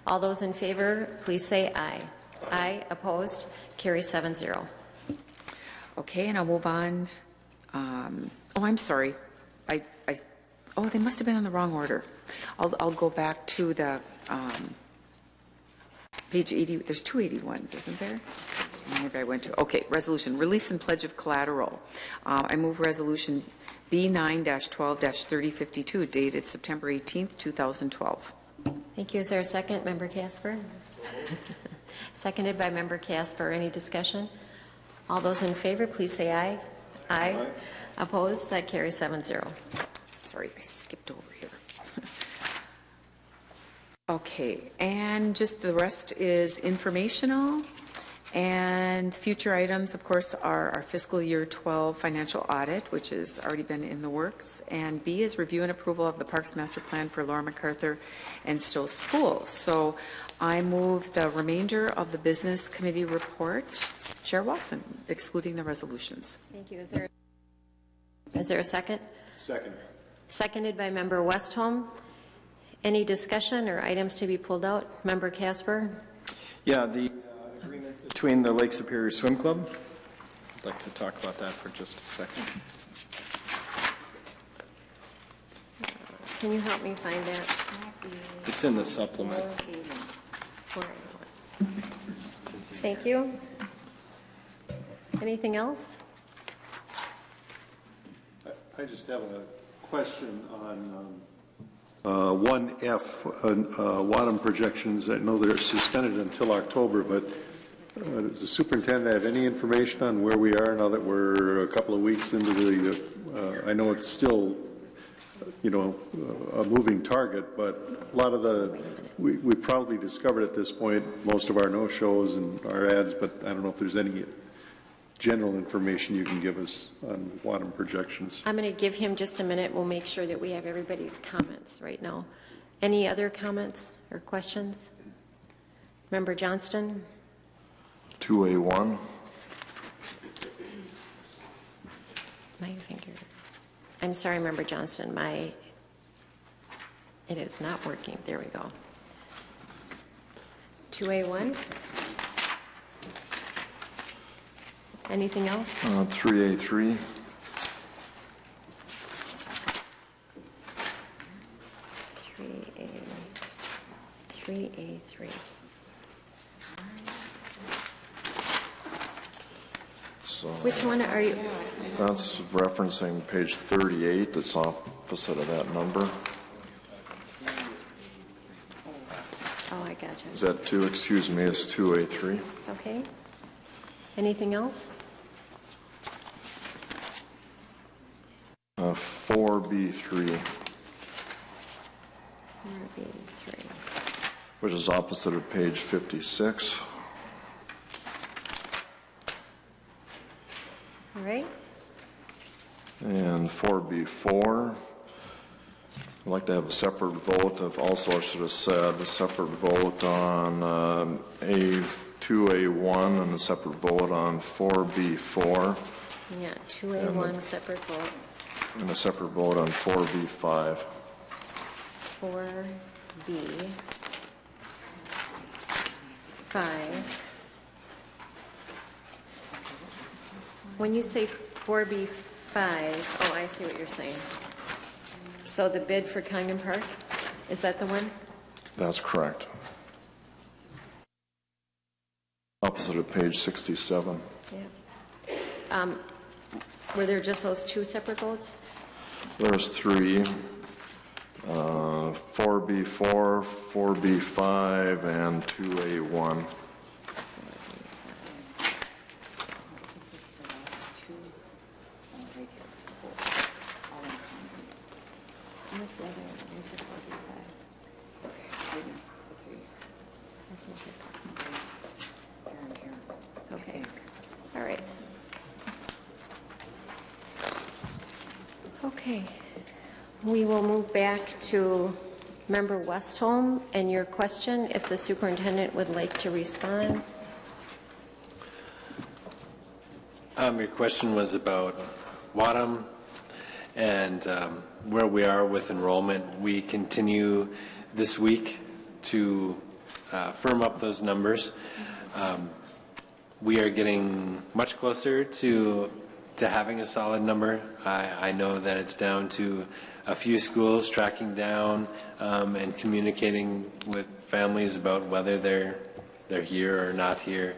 All those in favor, please say aye. Aye. Opposed? Carry 7-0. Okay, and I'll move on. I'm sorry. They must have been in the wrong order. I'll go back to the page 80. There's two 81s, isn't there? Maybe I went to. Okay, resolution. Release and pledge of collateral. I move resolution B9-12-3052 dated September 18th, 2012. Thank you. Is there a second? Member Casper? Seconded by Member Casper. Any discussion? All those in favor, please say aye. Aye. Opposed? That carries 7-0. Sorry, I skipped over here. Okay, and just the rest is informational. And future items, of course, are our fiscal year 12 financial audit, which has already been in the works. And B is review and approval of the Parks Master Plan for Laura MacArthur and Stowe Schools. So I move the remainder of the Business Committee report. Chair Watson, excluding the resolutions. Thank you. Is there a second? Second. Seconded by Member Westholm. Any discussion or items to be pulled out? Member Casper? Yeah, the agreement between the Lake Superior Swim Club. I'd like to talk about that for just a second. Can you help me find that? It's in the supplement. Thank you. Anything else? I just have a question on 1F, Wadham projections. I know they're suspended until October, but does the superintendent have any information on where we are now that we're a couple of weeks into the, I know it's still, a moving target, but a lot of we probably discovered at this point most of our no-shows and our ads, but I don't know if there's any general information you can give us on Wadham projections. I'm going to give him just a minute. We'll make sure that we have everybody's comments right now. Any other comments or questions? Member Johnston? 2A1. My finger. I'm sorry, Member Johnston. It is not working. There we go. 2A1. Anything else? 3A3. 3A3. Which one are you? That's referencing page 38. That's opposite of that number. Oh, I got you. Is that 2? Excuse me, it's 2A3. Okay. Anything else? 4B3. 4B3. Which is opposite of page 56. right. And 4B4, I'd like to have a separate vote of, also I should have said, a separate vote on A2A1 and a separate vote on 4B4. Yeah, 2A1, separate vote. And a separate vote on 4B5. 4B5. When you say 4B5, oh, I see what you're saying. So the bid for Congdon Park, is that the one? That's correct. Opposite of page 67. Yeah. Were there just those two separate votes? There's three, 4B4, 4B5, and 2A1. Okay. All right. Okay. We will move back to Member Westholm and your question, if the superintendent would like to respond. Your question was about Wadham and where we are with enrollment. We continue this week to firm up those numbers. We are getting much closer to having a solid number. I know that it's down to a few schools tracking down and communicating with families about whether they're here or not here.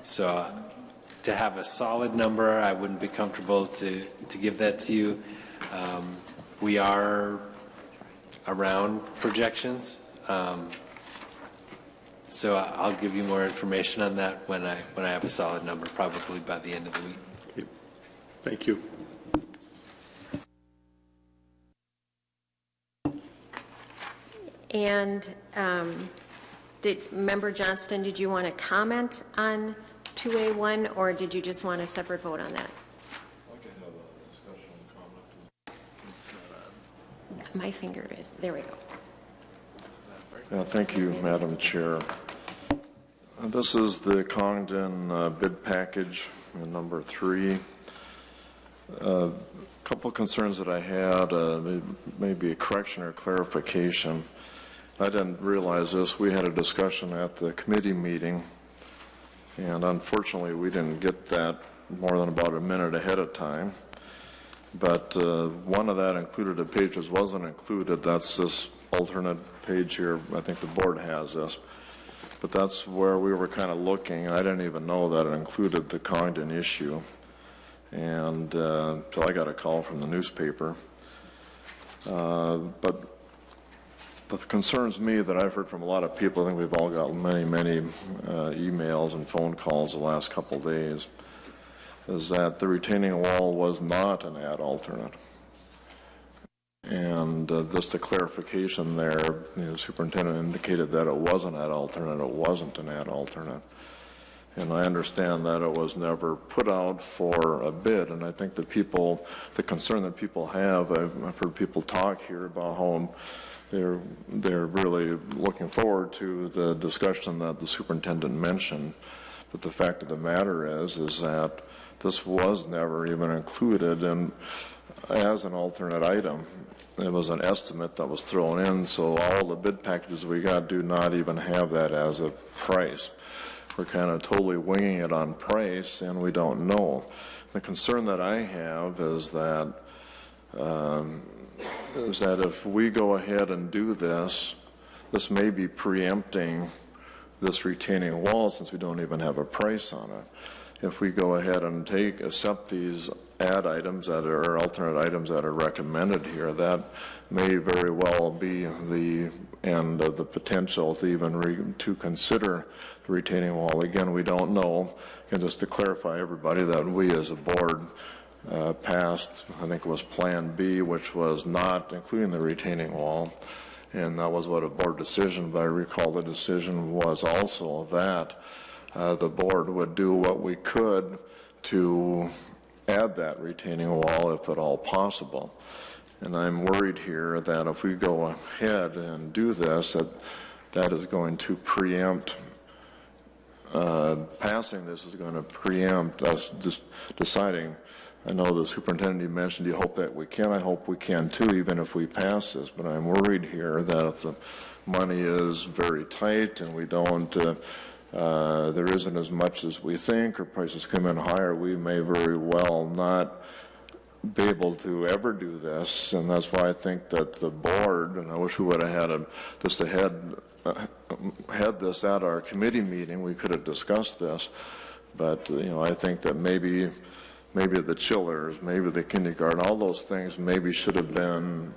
So to have a solid number, I wouldn't be comfortable to give that to you. We are around projections. So I'll give you more information on that when I have a solid number, probably by the end of the week. Okay. Thank you. And Member Johnston, did you want to comment on 2A1, or did you just want a separate vote on that? My finger is, there we go. Thank you, Madam Chair. This is the Congdon bid package, number 3. A couple of concerns that I had, maybe a correction or clarification. I didn't realize this. We had a discussion at the committee meeting, and unfortunately we didn't get that more than about a minute ahead of time. But one of that included a page that wasn't included. That's this alternate page here. I think the board has this. But that's where we were kind of looking. I didn't even know that it included the Congdon issue. And so I got a call from the newspaper. But what concerns me that I've heard from a lot of people, I think we've all got many emails and phone calls the last couple of days, is that the retaining wall was not an ad alternate. And just a clarification there, the superintendent indicated that it was an ad alternate, it wasn't an ad alternate. And I understand that it was never put out for a bid, and I think the concern that people have, I've heard people talk here about how they're really looking forward to the discussion that the superintendent mentioned. But the fact of the matter is that this was never even included as an alternate item. It was an estimate that was thrown in, so all the bid packages we got do not even have that as a price. We're kind of totally winging it on price, and we don't know. The concern that I have is that if we go ahead and do this, this may be preempting this retaining wall since we don't even have a price on it. If we go ahead and accept these ad items that are alternate items that are recommended here, that may very well be the end of the potential to even to consider the retaining wall. Again, we don't know. And just to clarify everybody that we as a board passed, I think it was Plan B, which was not including the retaining wall. And that was what a board decision, but I recall the decision was also that the board would do what we could to add that retaining wall if at all possible. And I'm worried here that if we go ahead and do this, that is going to preempt, passing this is going to preempt us deciding. I know the superintendent, you mentioned you hope that we can. I hope we can too, even if we pass this. But I'm worried here that if the money is very tight and we don't, there isn't as much as we think, or prices come in higher, we may very well not be able to ever do this. And that's why I think that the board, and I wish we would have had this ahead, had this at our committee meeting, we could have discussed this. But I think that maybe the chillers, maybe the kindergarten, all those things maybe should have been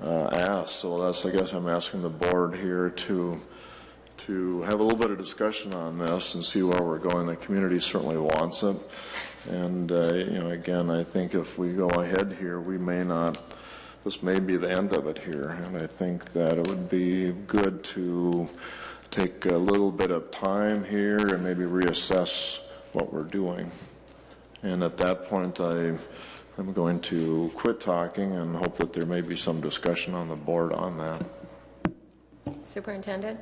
asked. So that's, I guess I'm asking the board here to have a little bit of discussion on this and see where we're going. The community certainly wants it. And, again, I think if we go ahead here, we may not, this may be the end of it here. And I think that it would be good to take a little bit of time here and maybe reassess what we're doing. And at that point, I'm going to quit talking and hope that there may be some discussion on the board on that. Superintendent?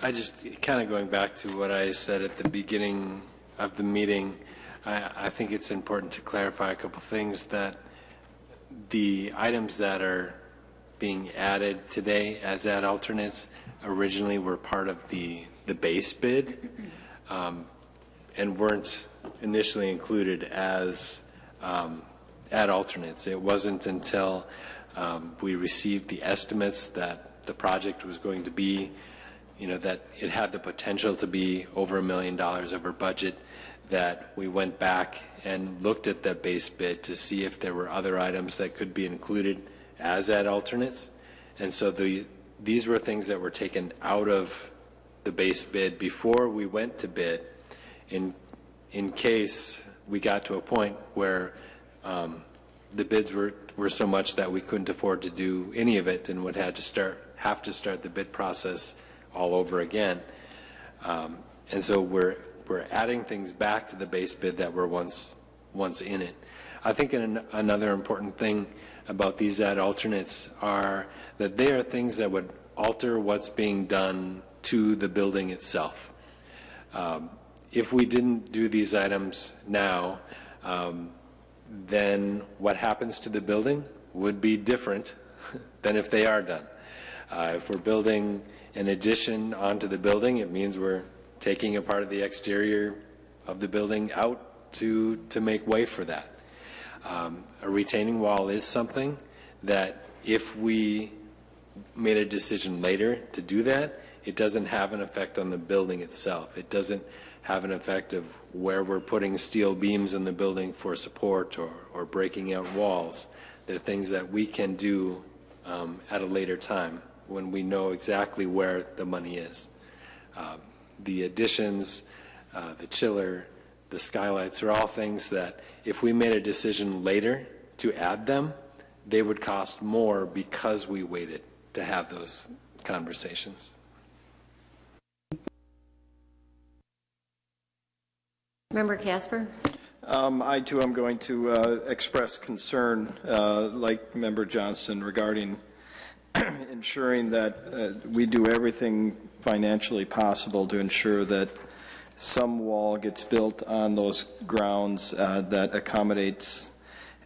I just kind of going back to what I said at the beginning of the meeting, I think it's important to clarify a couple things, that the items that are being added today as ad alternates originally were part of the base bid and weren't initially included as ad alternates. It wasn't until we received the estimates that the project was going to be, that it had the potential to be over $1 million over budget, that we went back and looked at that base bid to see if there were other items that could be included as ad alternates. And so these were things that were taken out of the base bid before we went to bid, in case we got to a point where the bids were so much that we couldn't afford to do any of it and would have to start the bid process all over again. And so we're adding things back to the base bid that were once in it. I think another important thing about these ad alternates are that they are things that would alter what's being done to the building itself. If we didn't do these items now, then what happens to the building would be different than if they are done. If we're building an addition onto the building, it means we're taking a part of the exterior of the building out to make way for that. A retaining wall is something that if we made a decision later to do that, it doesn't have an effect on the building itself. It doesn't have an effect of where we're putting steel beams in the building for support or breaking out walls. They're things that we can do at a later time when we know exactly where the money is. The additions, the chiller, the skylights are all things that if we made a decision later to add them, they would cost more because we waited to have those conversations. Member Casper? I too am going to express concern, like Member Johnston, regarding ensuring that we do everything financially possible to ensure that some wall gets built on those grounds that accommodates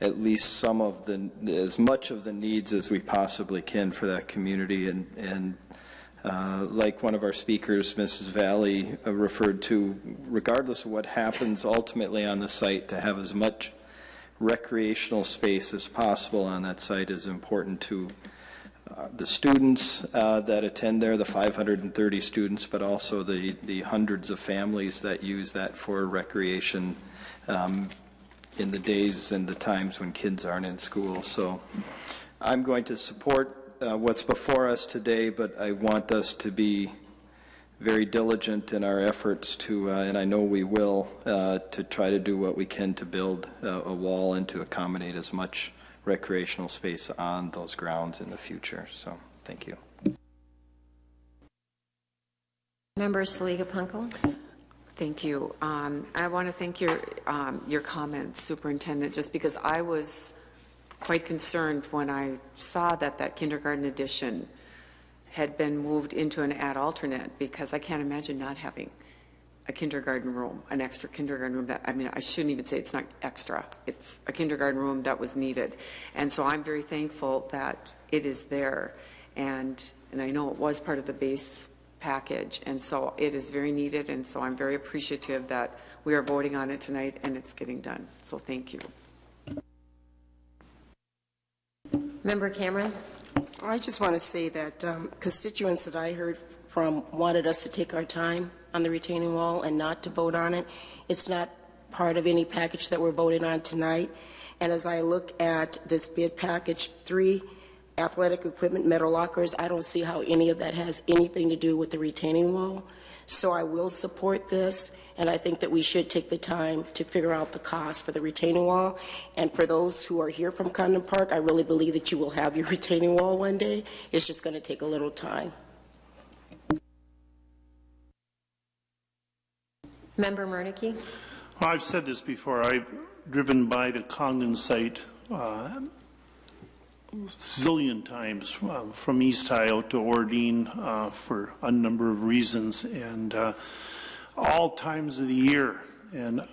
at least some of as much of the needs as we possibly can for that community. And like one of our speakers, Mrs. Valley, referred to, regardless of what happens ultimately on the site, to have as much recreational space as possible on that site is important to the students that attend there, the 530 students, but also the hundreds of families that use that for recreation in the days and the times when kids aren't in school. So I'm going to support what's before us today, but I want us to be very diligent in our efforts to, and I know we will, to try to do what we can to build a wall and to accommodate as much recreational space on those grounds in the future. So thank you. Member Saliga-Punko? Thank you. I want to thank your comments, Superintendent, just because I was quite concerned when I saw that that kindergarten addition had been moved into an ad alternate, because I can't imagine not having a kindergarten room, an extra kindergarten room. That, I mean, I shouldn't even say it's not extra. It's a kindergarten room that was needed. And so I'm very thankful that it is there. And I know it was part of the base package, and so it is very needed, and so I'm very appreciative that we are voting on it tonight and it's getting done. So thank you. Member Cameron? I just want to say that constituents that I heard from wanted us to take our time on the retaining wall and not to vote on it. It's not part of any package that we're voting on tonight. And as I look at this bid package 3, athletic equipment, metal lockers, I don't see how any of that has anything to do with the retaining wall. So I will support this, and I think that we should take the time to figure out the cost for the retaining wall. And for those who are here from Condon Park, I really believe that you will have your retaining wall one day. It's just going to take a little time. Member Murneke? Well, I've said this before. I've driven by the Condon site zillion times from East High out to Ordine for a number of reasons, and all times of the year. And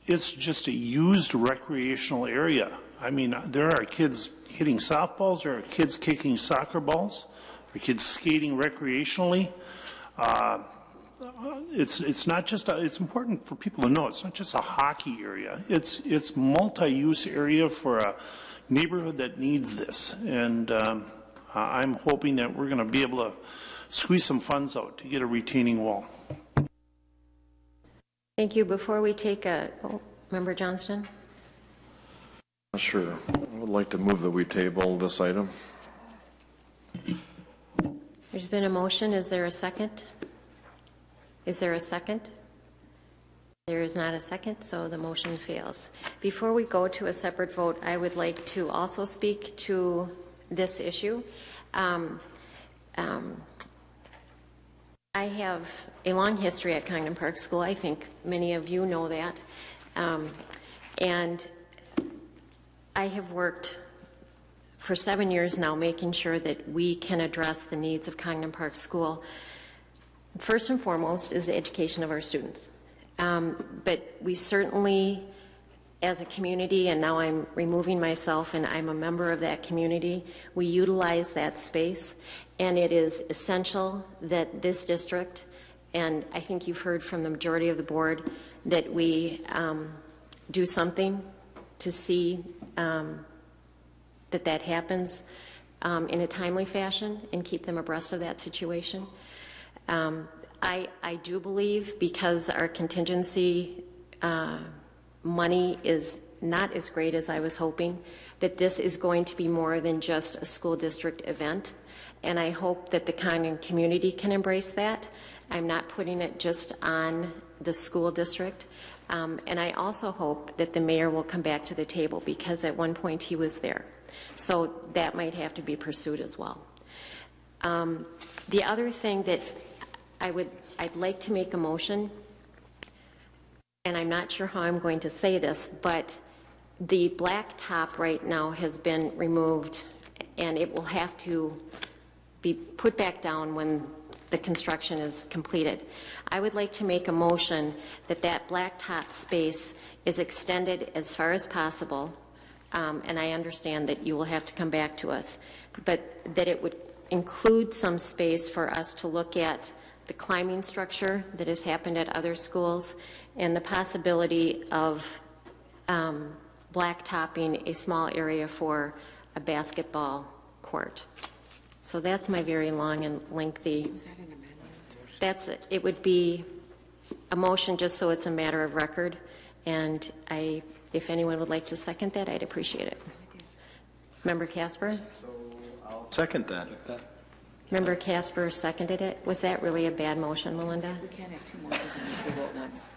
it's just a used recreational area. I mean, there are kids hitting softballs, there are kids kicking soccer balls, there are kids skating recreationally. It's not just it's important for people to know it's not just a hockey area. It's multi-use area for a neighborhood that needs this, and I'm hoping that we're going to be able to squeeze some funds out to get a retaining wall. Thank you. Before we take Member Johnston? Sure. I would like to move that we table this item. There's been a motion. Is there a second? Is there a second? There is not a second, so the motion fails. Before we go to a separate vote, I would like to also speak to this issue. I have a long history at Condon Park School. I think many of you know that. And I have worked for 7 years now making sure that we can address the needs of Condon Park School. First and foremost is the education of our students. But we certainly, as a community, and now I'm removing myself and I'm a member of that community, we utilize that space, and it is essential that this district, and I think you've heard from the majority of the board, that we do something to see that happens in a timely fashion and keep them abreast of that situation. I do believe, because our contingency money is not as great as I was hoping, that this is going to be more than just a school district event, and I hope that the Condon community can embrace that. I'm not putting it just on the school district, and I also hope that the mayor will come back to the table, because at one point he was there, so that might have to be pursued as well. The other thing that I'd like to make a motion, and I'm not sure how I'm going to say this, but the black top right now has been removed, and it will have to be put back down when the construction is completed. I would like to make a motion that that black top space is extended as far as possible, and I understand that you will have to come back to us, but that it would include some space for us to look at the climbing structure that has happened at other schools, and the possibility of blacktopping a small area for a basketball court. So that's my very long and lengthy. Was that an amendment? That's it. It would be a motion just so it's a matter of record, and if anyone would like to second that, I'd appreciate it. Member Casper? So I'll second that. Member Casper seconded it. Was that really a bad motion, Melinda? We can't have two motions on the table at once.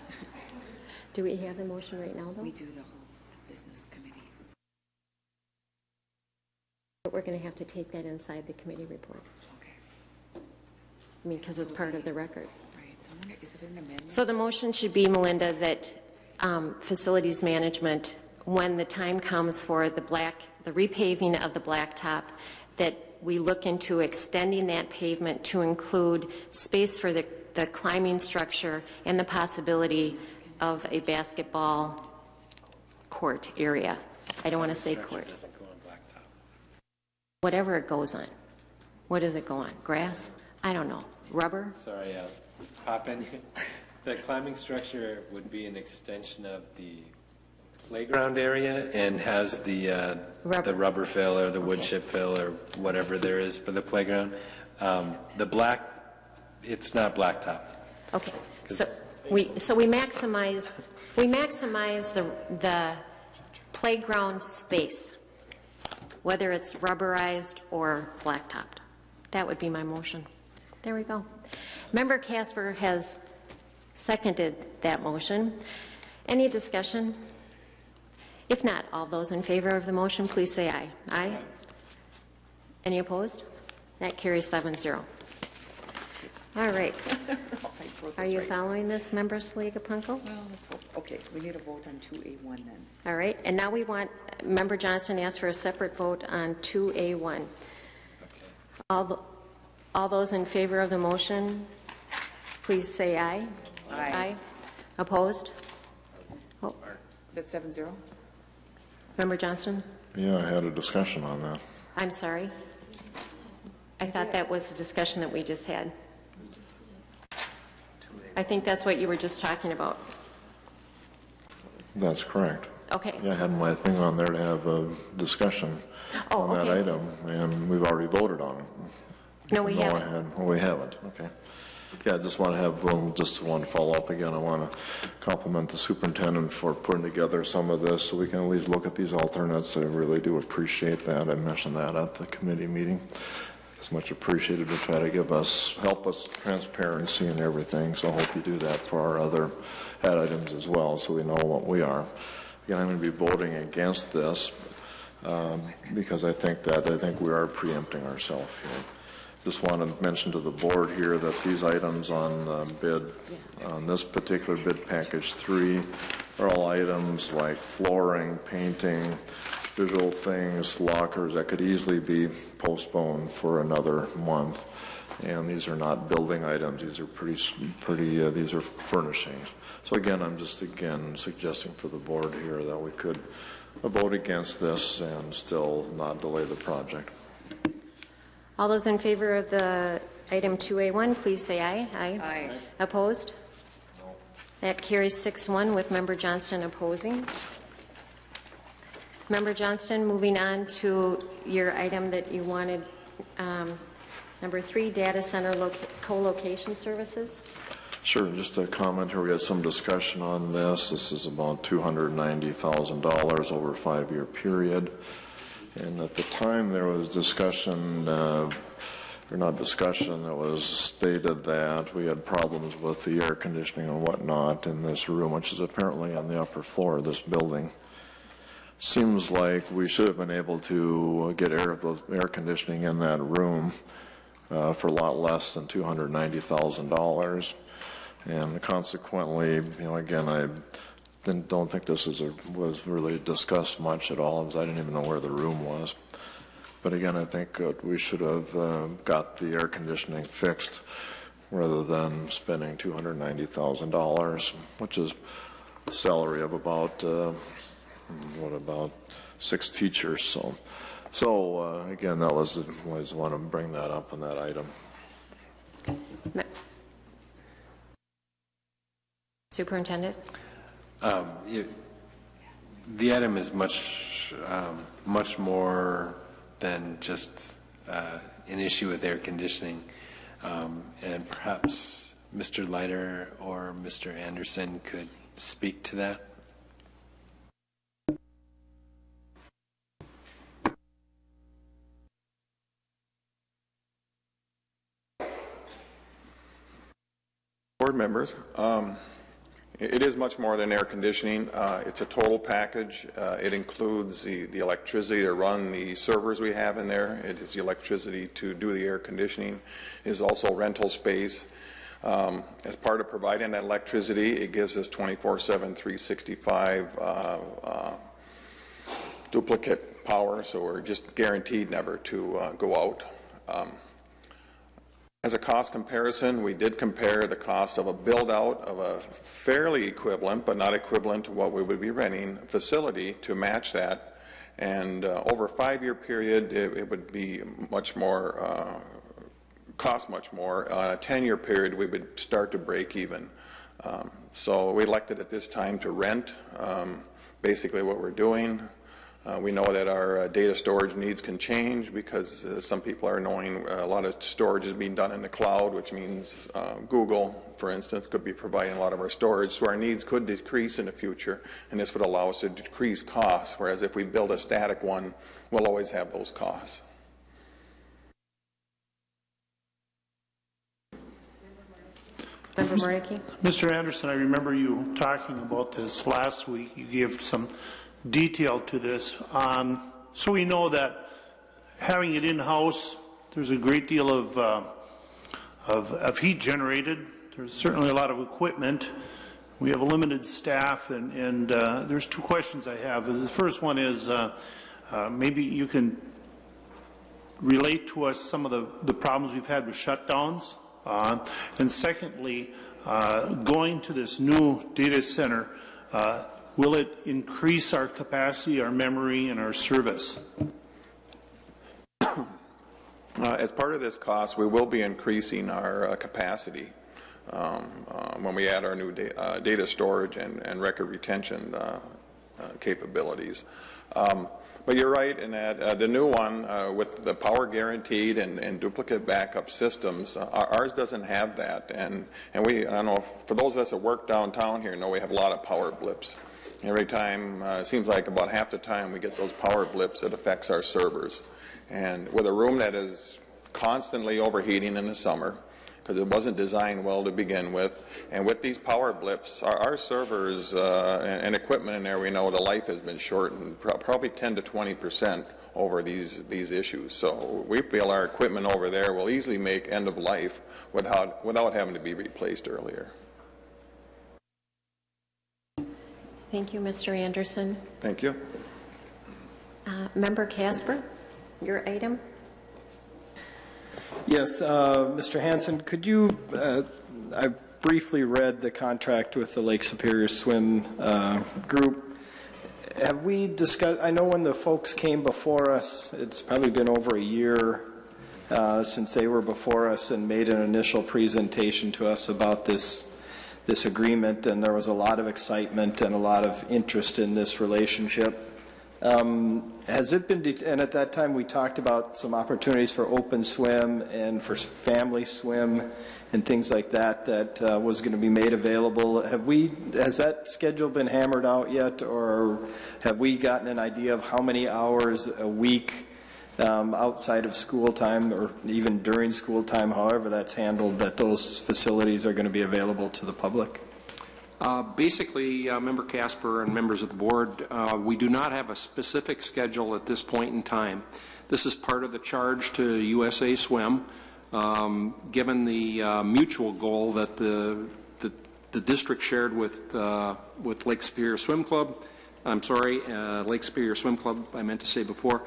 Do we have the motion right now, though? We do the whole business committee. But we're going to have to take that inside the committee report. Okay. I mean, because it's part of the record. Right. So Is it an amendment? So the motion should be, Melinda, that facilities management, when the time comes for the repaving of the blacktop, that we look into extending that pavement to include space for the climbing structure and the possibility of a basketball court area. I don't want to say court. Doesn't go on blacktop. Whatever it goes on. What does it go on? Grass? I don't know. Rubber? Sorry, pop in. The climbing structure would be an extension of the playground area and has the rubber fill or the wood chip fill or whatever there is for the playground. It's not blacktop. Okay. So we maximize the playground space, whether it's rubberized or blacktopped. That would be my motion. There we go. Member Casper has seconded that motion. Any discussion? If not, all those in favor of the motion, please say aye. Aye. Any opposed? That carries 7-0. All right. Are you following this, Member Saliga-Punko? Well, let's hope. Okay, so we need a vote on 2A1 then. All right, and now we want, Member Johnston asked for a separate vote on 2A1. Okay. All those in favor of the motion, please say aye. Aye. Aye. Opposed? Oh. Is that 7-0? Member Johnston? Yeah, I had a discussion on that. I'm sorry. I thought that was a discussion that we just had. I think that's what you were just talking about. That's correct. Okay. Yeah, I had my thing on there to have a discussion on that item, and we've already voted on it. No, we haven't. We haven't, okay. Yeah, I just want to have, just want to follow up again. I want to compliment the superintendent for putting together some of this so we can at least look at these alternates. I really do appreciate that. I mentioned that at the committee meeting. It's much appreciated to try to help us transparency and everything. So I hope you do that for our other ad items as well, so we know what we are. Again, I'm going to be voting against this because I think we are preempting ourselves here. Just want to mention to the board here that these items on the bid, on this particular bid package 3, are all items like flooring, painting, visual things, lockers that could easily be postponed for another month. And these are not building items. These are these are furnishings. So again, I'm just suggesting for the board here that we could vote against this and still not delay the project. All those in favor of the item 2A1, please say aye. Aye. Aye. Opposed? No. That carries 6-1 with Member Johnston opposing. Member Johnston, moving on to your item that you wanted, number 3, data center co-location services. Sure, just a comment here. We had some discussion on this. This is about $290,000 over a 5-year period. And at the time there was discussion, or not discussion, it was stated that we had problems with the air conditioning and whatnot in this room, which is apparently on the upper floor of this building. Seems like we should have been able to get air conditioning in that room for a lot less than $290,000. And consequently, again, I don't think this was really discussed much at all, because I didn't even know where the room was. But again, I think we should have got the air conditioning fixed rather than spending $290,000, which is a salary of about, about 6 teachers. So again, that was, I just want to bring that up on that item. Superintendent? The item is much more than just an issue with air conditioning, and perhaps Mr. Leiter or Mr. Anderson could speak to that. Board members, it is much more than air conditioning. It's a total package. It includes the electricity to run the servers we have in there. It is the electricity to do the air conditioning. It is also rental space. As part of providing that electricity, it gives us 24/7, 365 duplicate power, so we're just guaranteed never to go out. As a cost comparison, we did compare the cost of a build-out of a fairly equivalent, but not equivalent to what we would be renting, facility to match that. And over a 5-year period, it would be much more, cost much more. On a 10-year period, we would start to break even. So we elected at this time to rent, basically what we're doing. We know that our data storage needs can change because some people are knowing a lot of storage is being done in the cloud, which means Google, for instance, could be providing a lot of our storage. So our needs could decrease in the future, and this would allow us to decrease costs, whereas if we build a static one, we'll always have those costs. Member Muricky. Mr. Anderson, I remember you talking about this last week. You gave some detail to this. So we know that having it in-house, there's a great deal of heat generated. There's certainly a lot of equipment. We have a limited staff, and there's 2 questions I have. The first one is maybe you can relate to us some of the problems we've had with shutdowns. And secondly, going to this new data center, will it increase our capacity, our memory, and our service? As part of this cost, we will be increasing our capacity when we add our new data storage and record retention capabilities. But you're right in that the new one with the power guaranteed and duplicate backup systems, ours doesn't have that. And I don't know, for those of us that work downtown here, know we have a lot of power blips. Every time, it seems like about half the time we get those power blips, it affects our servers. And with a room that is constantly overheating in the summer, because it wasn't designed well to begin with, and with these power blips, our servers and equipment in there, we know the life has been shortened probably 10 to 20% over these issues. So we feel our equipment over there will easily make end of life without having to be replaced earlier. Thank you, Mr. Anderson. Thank you. Member Casper, your item. Yes, Mr. Hansen, could you, I briefly read the contract with the Lake Superior Swim group. Have we discussed, I know when the folks came before us, it's probably been over a year since they were before us and made an initial presentation to us about this agreement, and there was a lot of excitement and a lot of interest in this relationship. Has it been, and at that time we talked about some opportunities for open swim and for family swim and things like that was going to be made available. Has that schedule been hammered out yet, or have we gotten an idea of how many hours a week outside of school time or even during school time, however that's handled, that those facilities are going to be available to the public? Basically, Member Casper and members of the board, we do not have a specific schedule at this point in time. This is part of the charge to USA Swim, given the mutual goal that the district shared with Lake Superior Swim Club. I'm sorry, Lake Superior Swim Club, I meant to say before.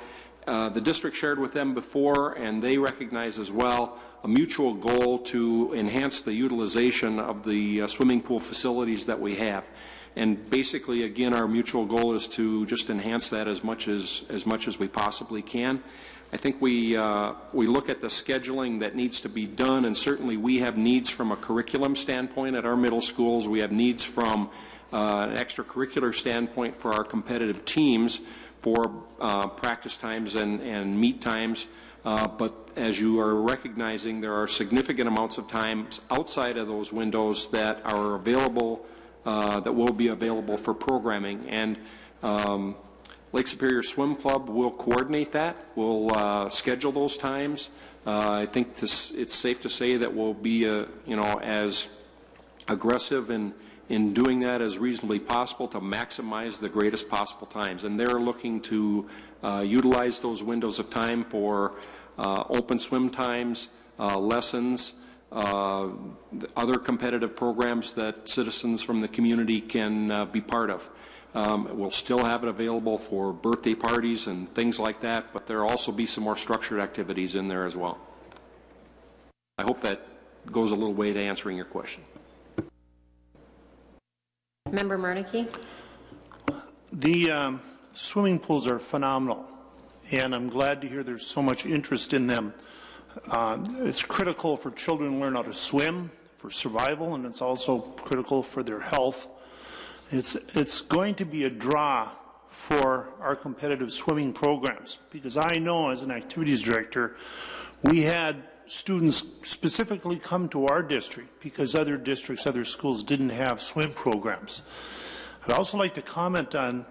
The district shared with them before, and they recognize as well a mutual goal to enhance the utilization of the swimming pool facilities that we have. And basically, again, our mutual goal is to just enhance that as much as we possibly can. I think we look at the scheduling that needs to be done, and certainly we have needs from a curriculum standpoint at our middle schools. We have needs from an extracurricular standpoint for our competitive teams for practice times and meet times. But as you are recognizing, there are significant amounts of times outside of those windows that are available, that will be available for programming. And Lake Superior Swim Club will coordinate that. We'll schedule those times. I think it's safe to say that we'll be, as aggressive in doing that as reasonably possible to maximize the greatest possible times. And they're looking to utilize those windows of time for open swim times, lessons, other competitive programs that citizens from the community can be part of. We'll still have it available for birthday parties and things like that, but there will also be some more structured activities in there as well. I hope that goes a little way to answering your question. Member Murneke. The swimming pools are phenomenal, and I'm glad to hear there's so much interest in them. It's critical for children to learn how to swim, for survival, and it's also critical for their health. It's going to be a draw for our competitive swimming programs, because I know as an activities director, we had students specifically come to our district because other districts, other schools didn't have swim programs. I'd also like to comment on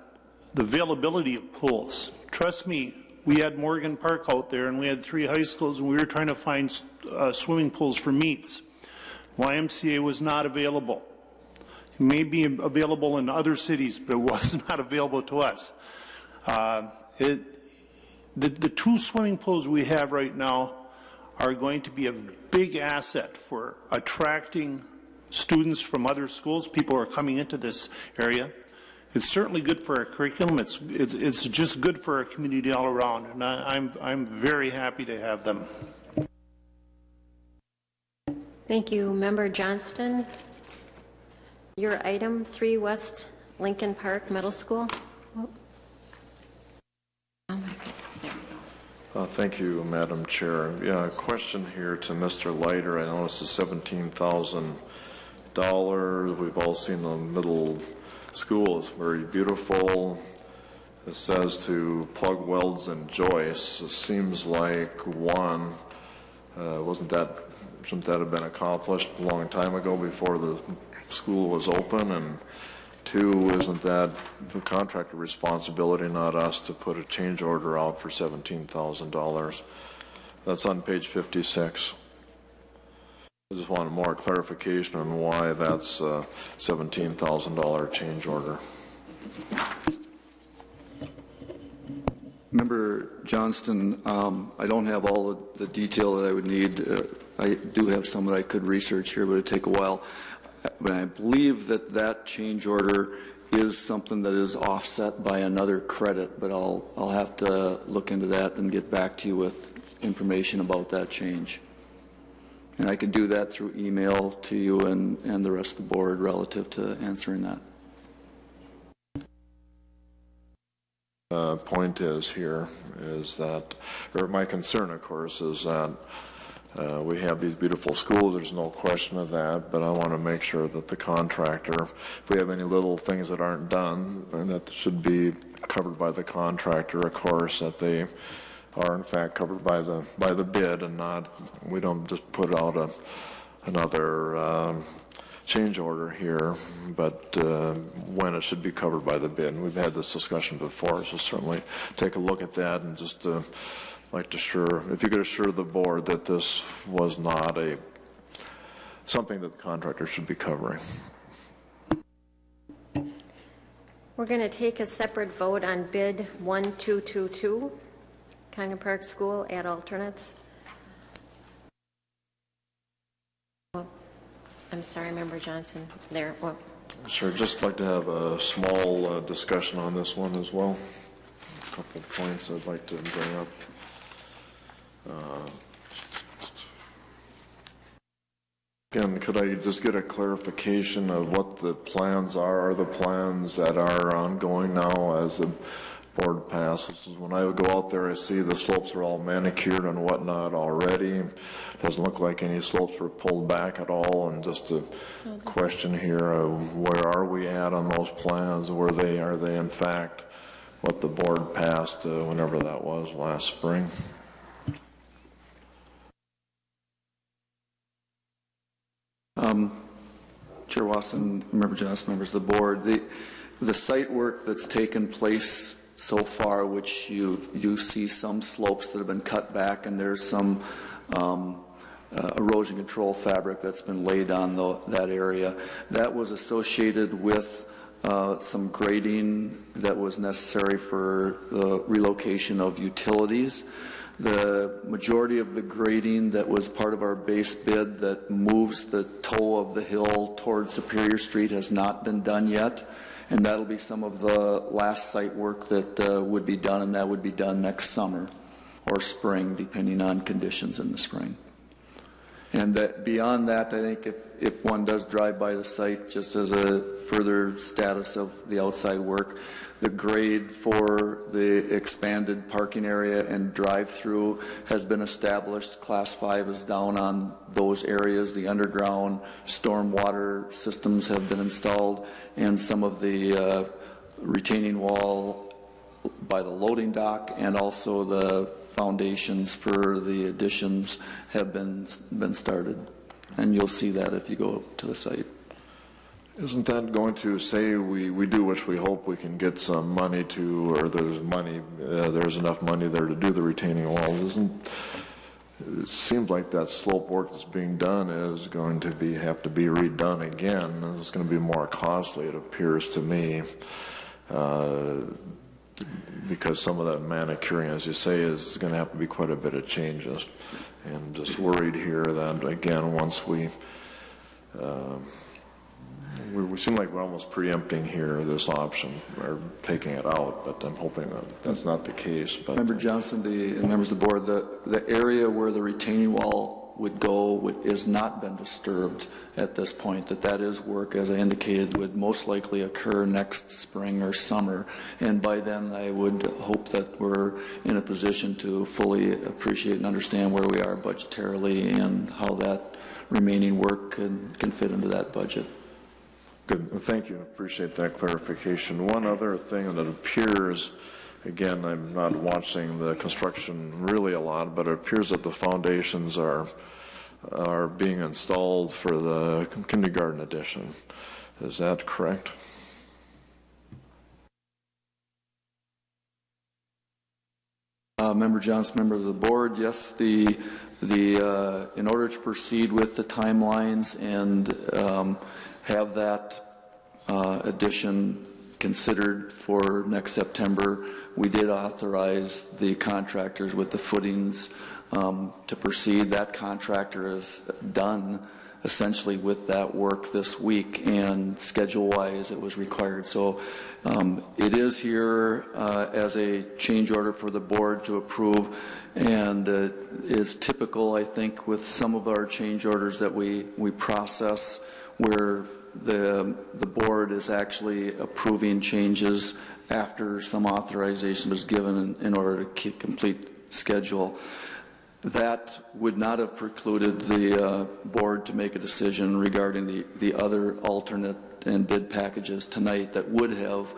the availability of pools. Trust me, we had Morgan Park out there and we had 3 high schools and we were trying to find swimming pools for meets. YMCA was not available. It may be available in other cities, but it was not available to us. The 2 swimming pools we have right now are going to be a big asset for attracting students from other schools. People are coming into this area. It's certainly good for our curriculum. It's just good for our community all around, and I'm very happy to have them. Thank you. Member Johnston, your item 3 West Lincoln Park Middle School. Oh my goodness, there we go. Thank you, Madam Chair. Yeah, a question here to Mr. Leiter. I noticed the $17,000. We've all seen the middle school. It's very beautiful. It says to plug welds and joists. It seems like one, shouldn't that have been accomplished a long time ago before the school was open? And 2, isn't that the contractor responsibility, not us, to put a change order out for $17,000? That's on page 56. I just wanted more clarification on why that's a $17,000 change order. Member Johnston, I don't have all of the detail that I would need. I do have some that I could research here, but it'd take a while. But I believe that change order is something that is offset by another credit, but I'll have to look into that and get back to you with information about that change. And I can do that through email to you and the rest of the board relative to answering that. Point is that, or my concern, of course, is that we have these beautiful schools, there's no question of that, but I want to make sure that the contractor, if we have any little things that aren't done, and that should be covered by the contractor, of course, that they are in fact covered by the bid, and not, we don't just put out another change order here, but when it should be covered by the bid. And we've had this discussion before, so certainly take a look at that, and just like to if you could assure the board that this was not something that the contractor should be covering. We're going to take a separate vote on bid 1222, Congdon Park School, add alternates. Oh, I'm sorry, Member Johnson. There. Well. Sure, just like to have a small discussion on this one as well. A couple of points I'd like to bring up. Again, could I just get a clarification of what the plans are? Are the plans that are ongoing now as the board passes? When I would go out there, I see the slopes are all manicured and whatnot already. Doesn't look like any slopes were pulled back at all. And just a question here, where are we at on those plans? Are they in fact what the board passed whenever that was last spring? Chair Wasson, Member Johnson, members of the board, the site work that's taken place so far, which you see some slopes that have been cut back, and there's some erosion control fabric that's been laid on that area. That was associated with some grading that was necessary for the relocation of utilities. The majority of the grading that was part of our base bid that moves the toe of the hill towards Superior Street has not been done yet, and that'll be some of the last site work that would be done, and that would be done next summer or spring, depending on conditions in the spring. And that beyond that, I think if one does drive by the site, just as a further status of the outside work, the grade for the expanded parking area and drive-through has been established. Class 5 is down on those areas. The underground stormwater systems have been installed, and some of the retaining wall by the loading dock and also the foundations for the additions have been started. And you'll see that if you go to the site. Isn't that going to say we do which we hope we can get some money to, or there's enough money there to do the retaining walls? It seems like that slope work that's being done is going to have to be redone again. It's going to be more costly, it appears to me, because some of that manicuring, as you say, is going to have to be quite a bit of changes. And just worried here that, again, once we seem like we're almost preempting here this option, or taking it out, but I'm hoping that that's not the case. But Member Johnson, and members of the board, the area where the retaining wall would go is not been disturbed at this point. That is work, as I indicated, would most likely occur next spring or summer, and by then I would hope that we're in a position to fully appreciate and understand where we are budgetarily and how that remaining work can fit into that budget. Good. Thank you. Appreciate that clarification. One other thing that appears, again, I'm not watching the construction really a lot, but it appears that the foundations are being installed for the kindergarten addition. Is that correct? Member Johnson, member of the board, yes, in order to proceed with the timelines and have that addition considered for next September, we did authorize the contractors with the footings to proceed. That contractor is done essentially with that work this week, and schedule-wise it was required. So it is here as a change order for the board to approve, and is typical, I think, with some of our change orders that we process where the board is actually approving changes after some authorization was given in order to complete schedule. That would not have precluded the board to make a decision regarding the other alternate and bid packages tonight that would have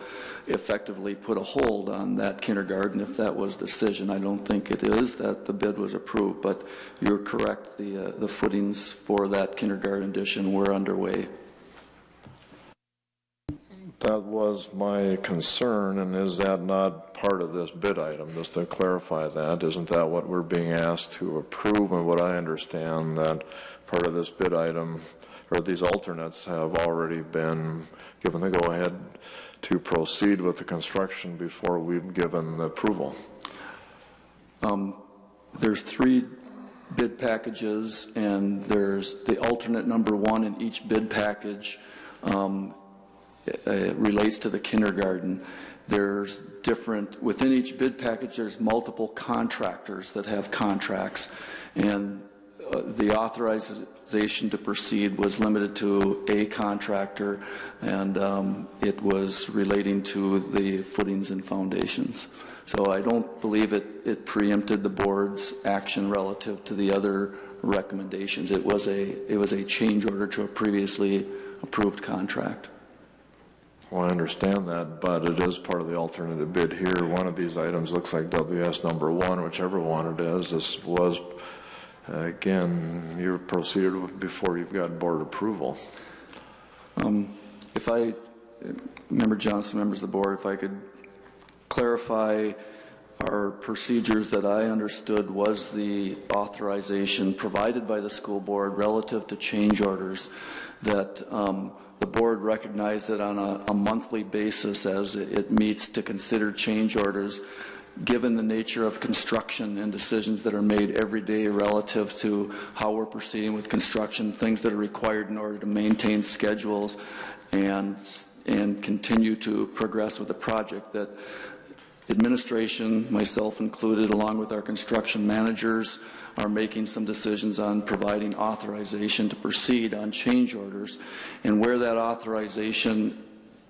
effectively put a hold on that kindergarten if that was the decision. I don't think it is that the bid was approved, but you're correct, the footings for that kindergarten addition were underway. That was my concern, and is that not part of this bid item? Just to clarify that, isn't that what we're being asked to approve? And what I understand, that part of this bid item, or these alternates, have already been given the go-ahead to proceed with the construction before we've given the approval. There's 3 bid packages, and there's the alternate number 1 in each bid package. Relates to the kindergarten. There's different, within each bid package, there's multiple contractors that have contracts, and the authorization to proceed was limited to a contractor, and it was relating to the footings and foundations. So I don't believe it preempted the board's action relative to the other recommendations. It was a change order to a previously approved contract. Well, I understand that, but it is part of the alternative bid here. One of these items looks like WS number 1, whichever one it is. This was, again, you proceeded before you've got board approval. Member Johnson, members of the board, if I could clarify our procedures that I understood was the authorization provided by the school board relative to change orders, that the board recognized that on a monthly basis as it meets to consider change orders, given the nature of construction and decisions that are made every day relative to how we're proceeding with construction, things that are required in order to maintain schedules and continue to progress with the project, that administration, myself included, along with our construction managers, are making some decisions on providing authorization to proceed on change orders. And where that authorization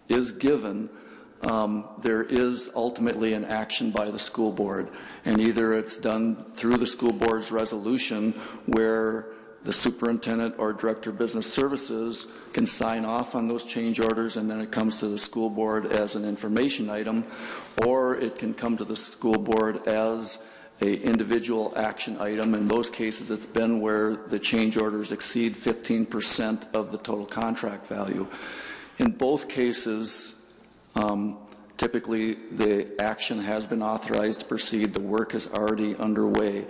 is given, there is ultimately an action by the school board. And either it's done through the school board's resolution, where the superintendent or director of business services can sign off on those change orders, and then it comes to the school board as an information item, or it can come to the school board as an individual action item. In those cases, it's been where the change orders exceed 15% of the total contract value. In both cases, typically the action has been authorized to proceed. The work is already underway.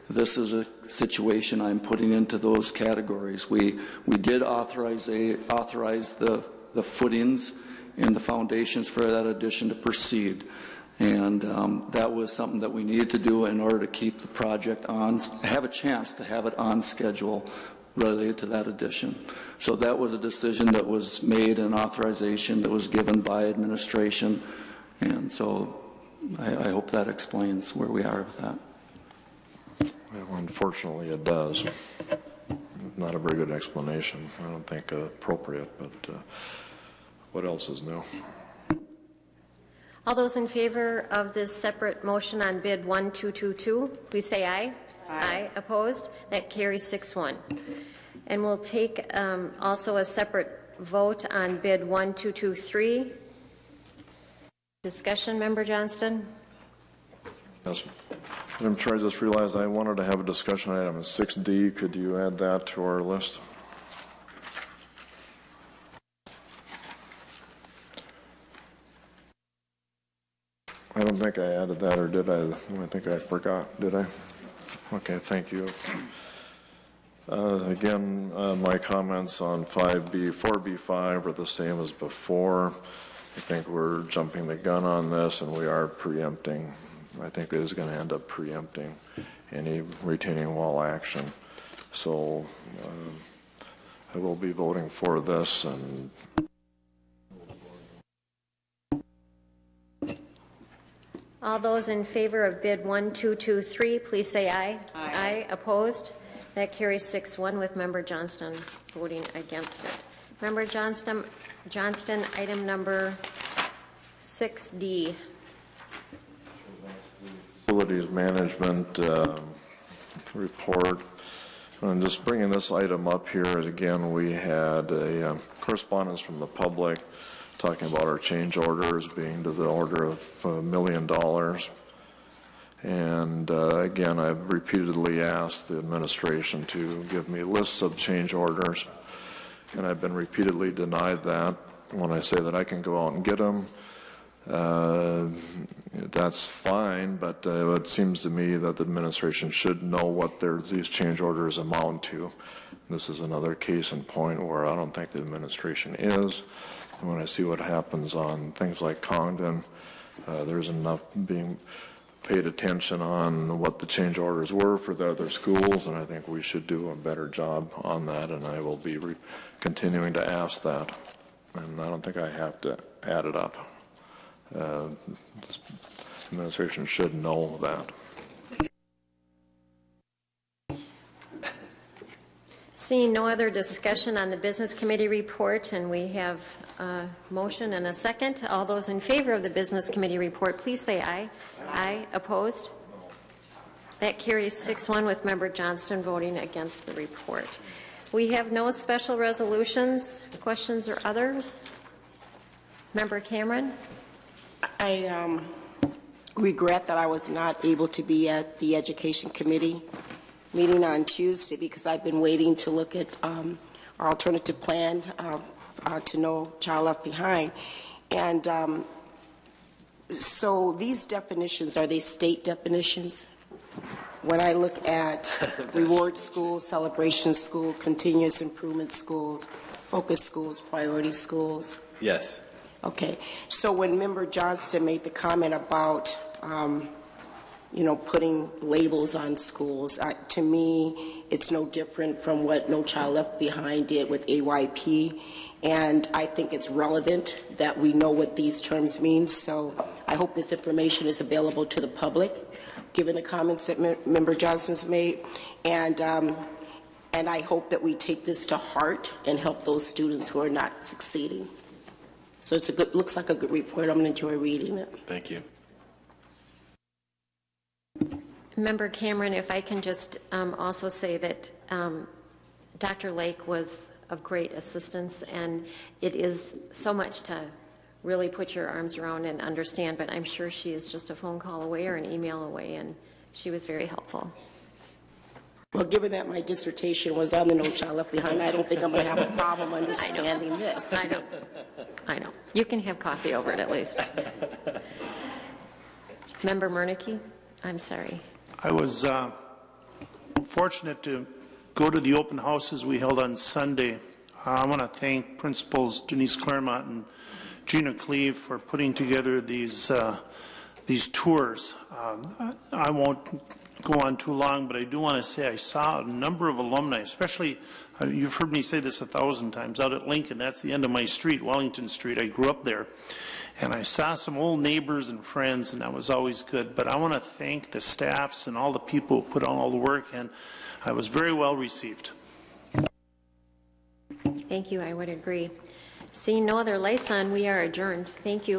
This is a situation I'm putting into those categories. We did authorize the footings and the foundations for that addition to proceed. And that was something that we needed to do in order to keep the project on, have a chance to have it on schedule related to that addition. So that was a decision that was made, an authorization that was given by administration. And so I hope that explains where we are with that. Well, unfortunately, it does. Not a very good explanation. I don't think appropriate, but what else is new? All those in favor of this separate motion on bid 1222, please say aye. Aye. Opposed? That carries 6-1. And we'll take also a separate vote on bid 1223. Discussion, Member Johnston? Yes. Madam Chair, I just realized I wanted to have a discussion item 6D. Could you add that to our list? I don't think I added that, or did I? I think I forgot. Did I? Okay, thank you. Again, my comments on 5B, 4B5 are the same as before. I think we're jumping the gun on this, and we are preempting. I think it is going to end up preempting any retaining wall action. So I will be voting for this. And all those in favor of bid 1223, please say aye. Aye. Aye. Opposed? That carries 6-1 with Member Johnston voting against it. Member Johnston, item number 6D. Facilities management report. And just bringing this item up here, again, we had a correspondence from the public talking about our change orders being to the order of $1 million. And again, I've repeatedly asked the administration to give me lists of change orders, and I've been repeatedly denied that. When I say that I can go out and get them, that's fine, but it seems to me that the administration should know what these change orders amount to. This is another case in point where I don't think the administration is. And when I see what happens on things like Congdon, there's enough being paid attention on what the change orders were for the other schools, and I think we should do a better job on that, and I will be continuing to ask that. And I don't think I have to add it up. This administration should know that. Seeing no other discussion on the Business Committee report, and we have a motion and a second. All those in favor of the Business Committee report, please say aye. Aye. Opposed? That carries 6-1 with Member Johnston voting against the report. We have no special resolutions, questions, or others. Member Cameron? I regret that I was not able to be at the Education Committee meeting on Tuesday because I've been waiting to look at our alternative plan to No Child Left Behind. And so these definitions, are they state definitions? When I look at reward schools, celebration school, continuous improvement schools, focus schools, priority schools? Yes. Okay. So when Member Johnston made the comment about putting labels on schools. To me, it's no different from what No Child Left Behind did with AYP, and I think it's relevant that we know what these terms mean. So I hope this information is available to the public, given the comments that Member Johnston's made, and I hope that we take this to heart and help those students who are not succeeding. So looks like a good report. I'm going to enjoy reading it. Thank you. Member Cameron, if I can just also say that Dr. Lake was of great assistance, and it is so much to really put your arms around and understand, but I'm sure she is just a phone call away or an email away, and she was very helpful. Well, given that my dissertation was on the No Child Left Behind, I don't think I'm going to have a problem understanding this. I know. You can have coffee over it at least. Member Murneke, I'm sorry. I was fortunate to go to the open houses we held on Sunday. I want to thank Principals Denise Claremont and Gina Cleve for putting together these tours. I won't go on too long, but I do want to say I saw a number of alumni, especially, you've heard me say this 1,000 times, out at Lincoln. That's the end of my street, Wellington Street. I grew up there. And I saw some old neighbors and friends, and that was always good. But I want to thank the staffs and all the people who put on all the work, and I was very well received. Thank you. I would agree. Seeing no other lights on, we are adjourned. Thank you.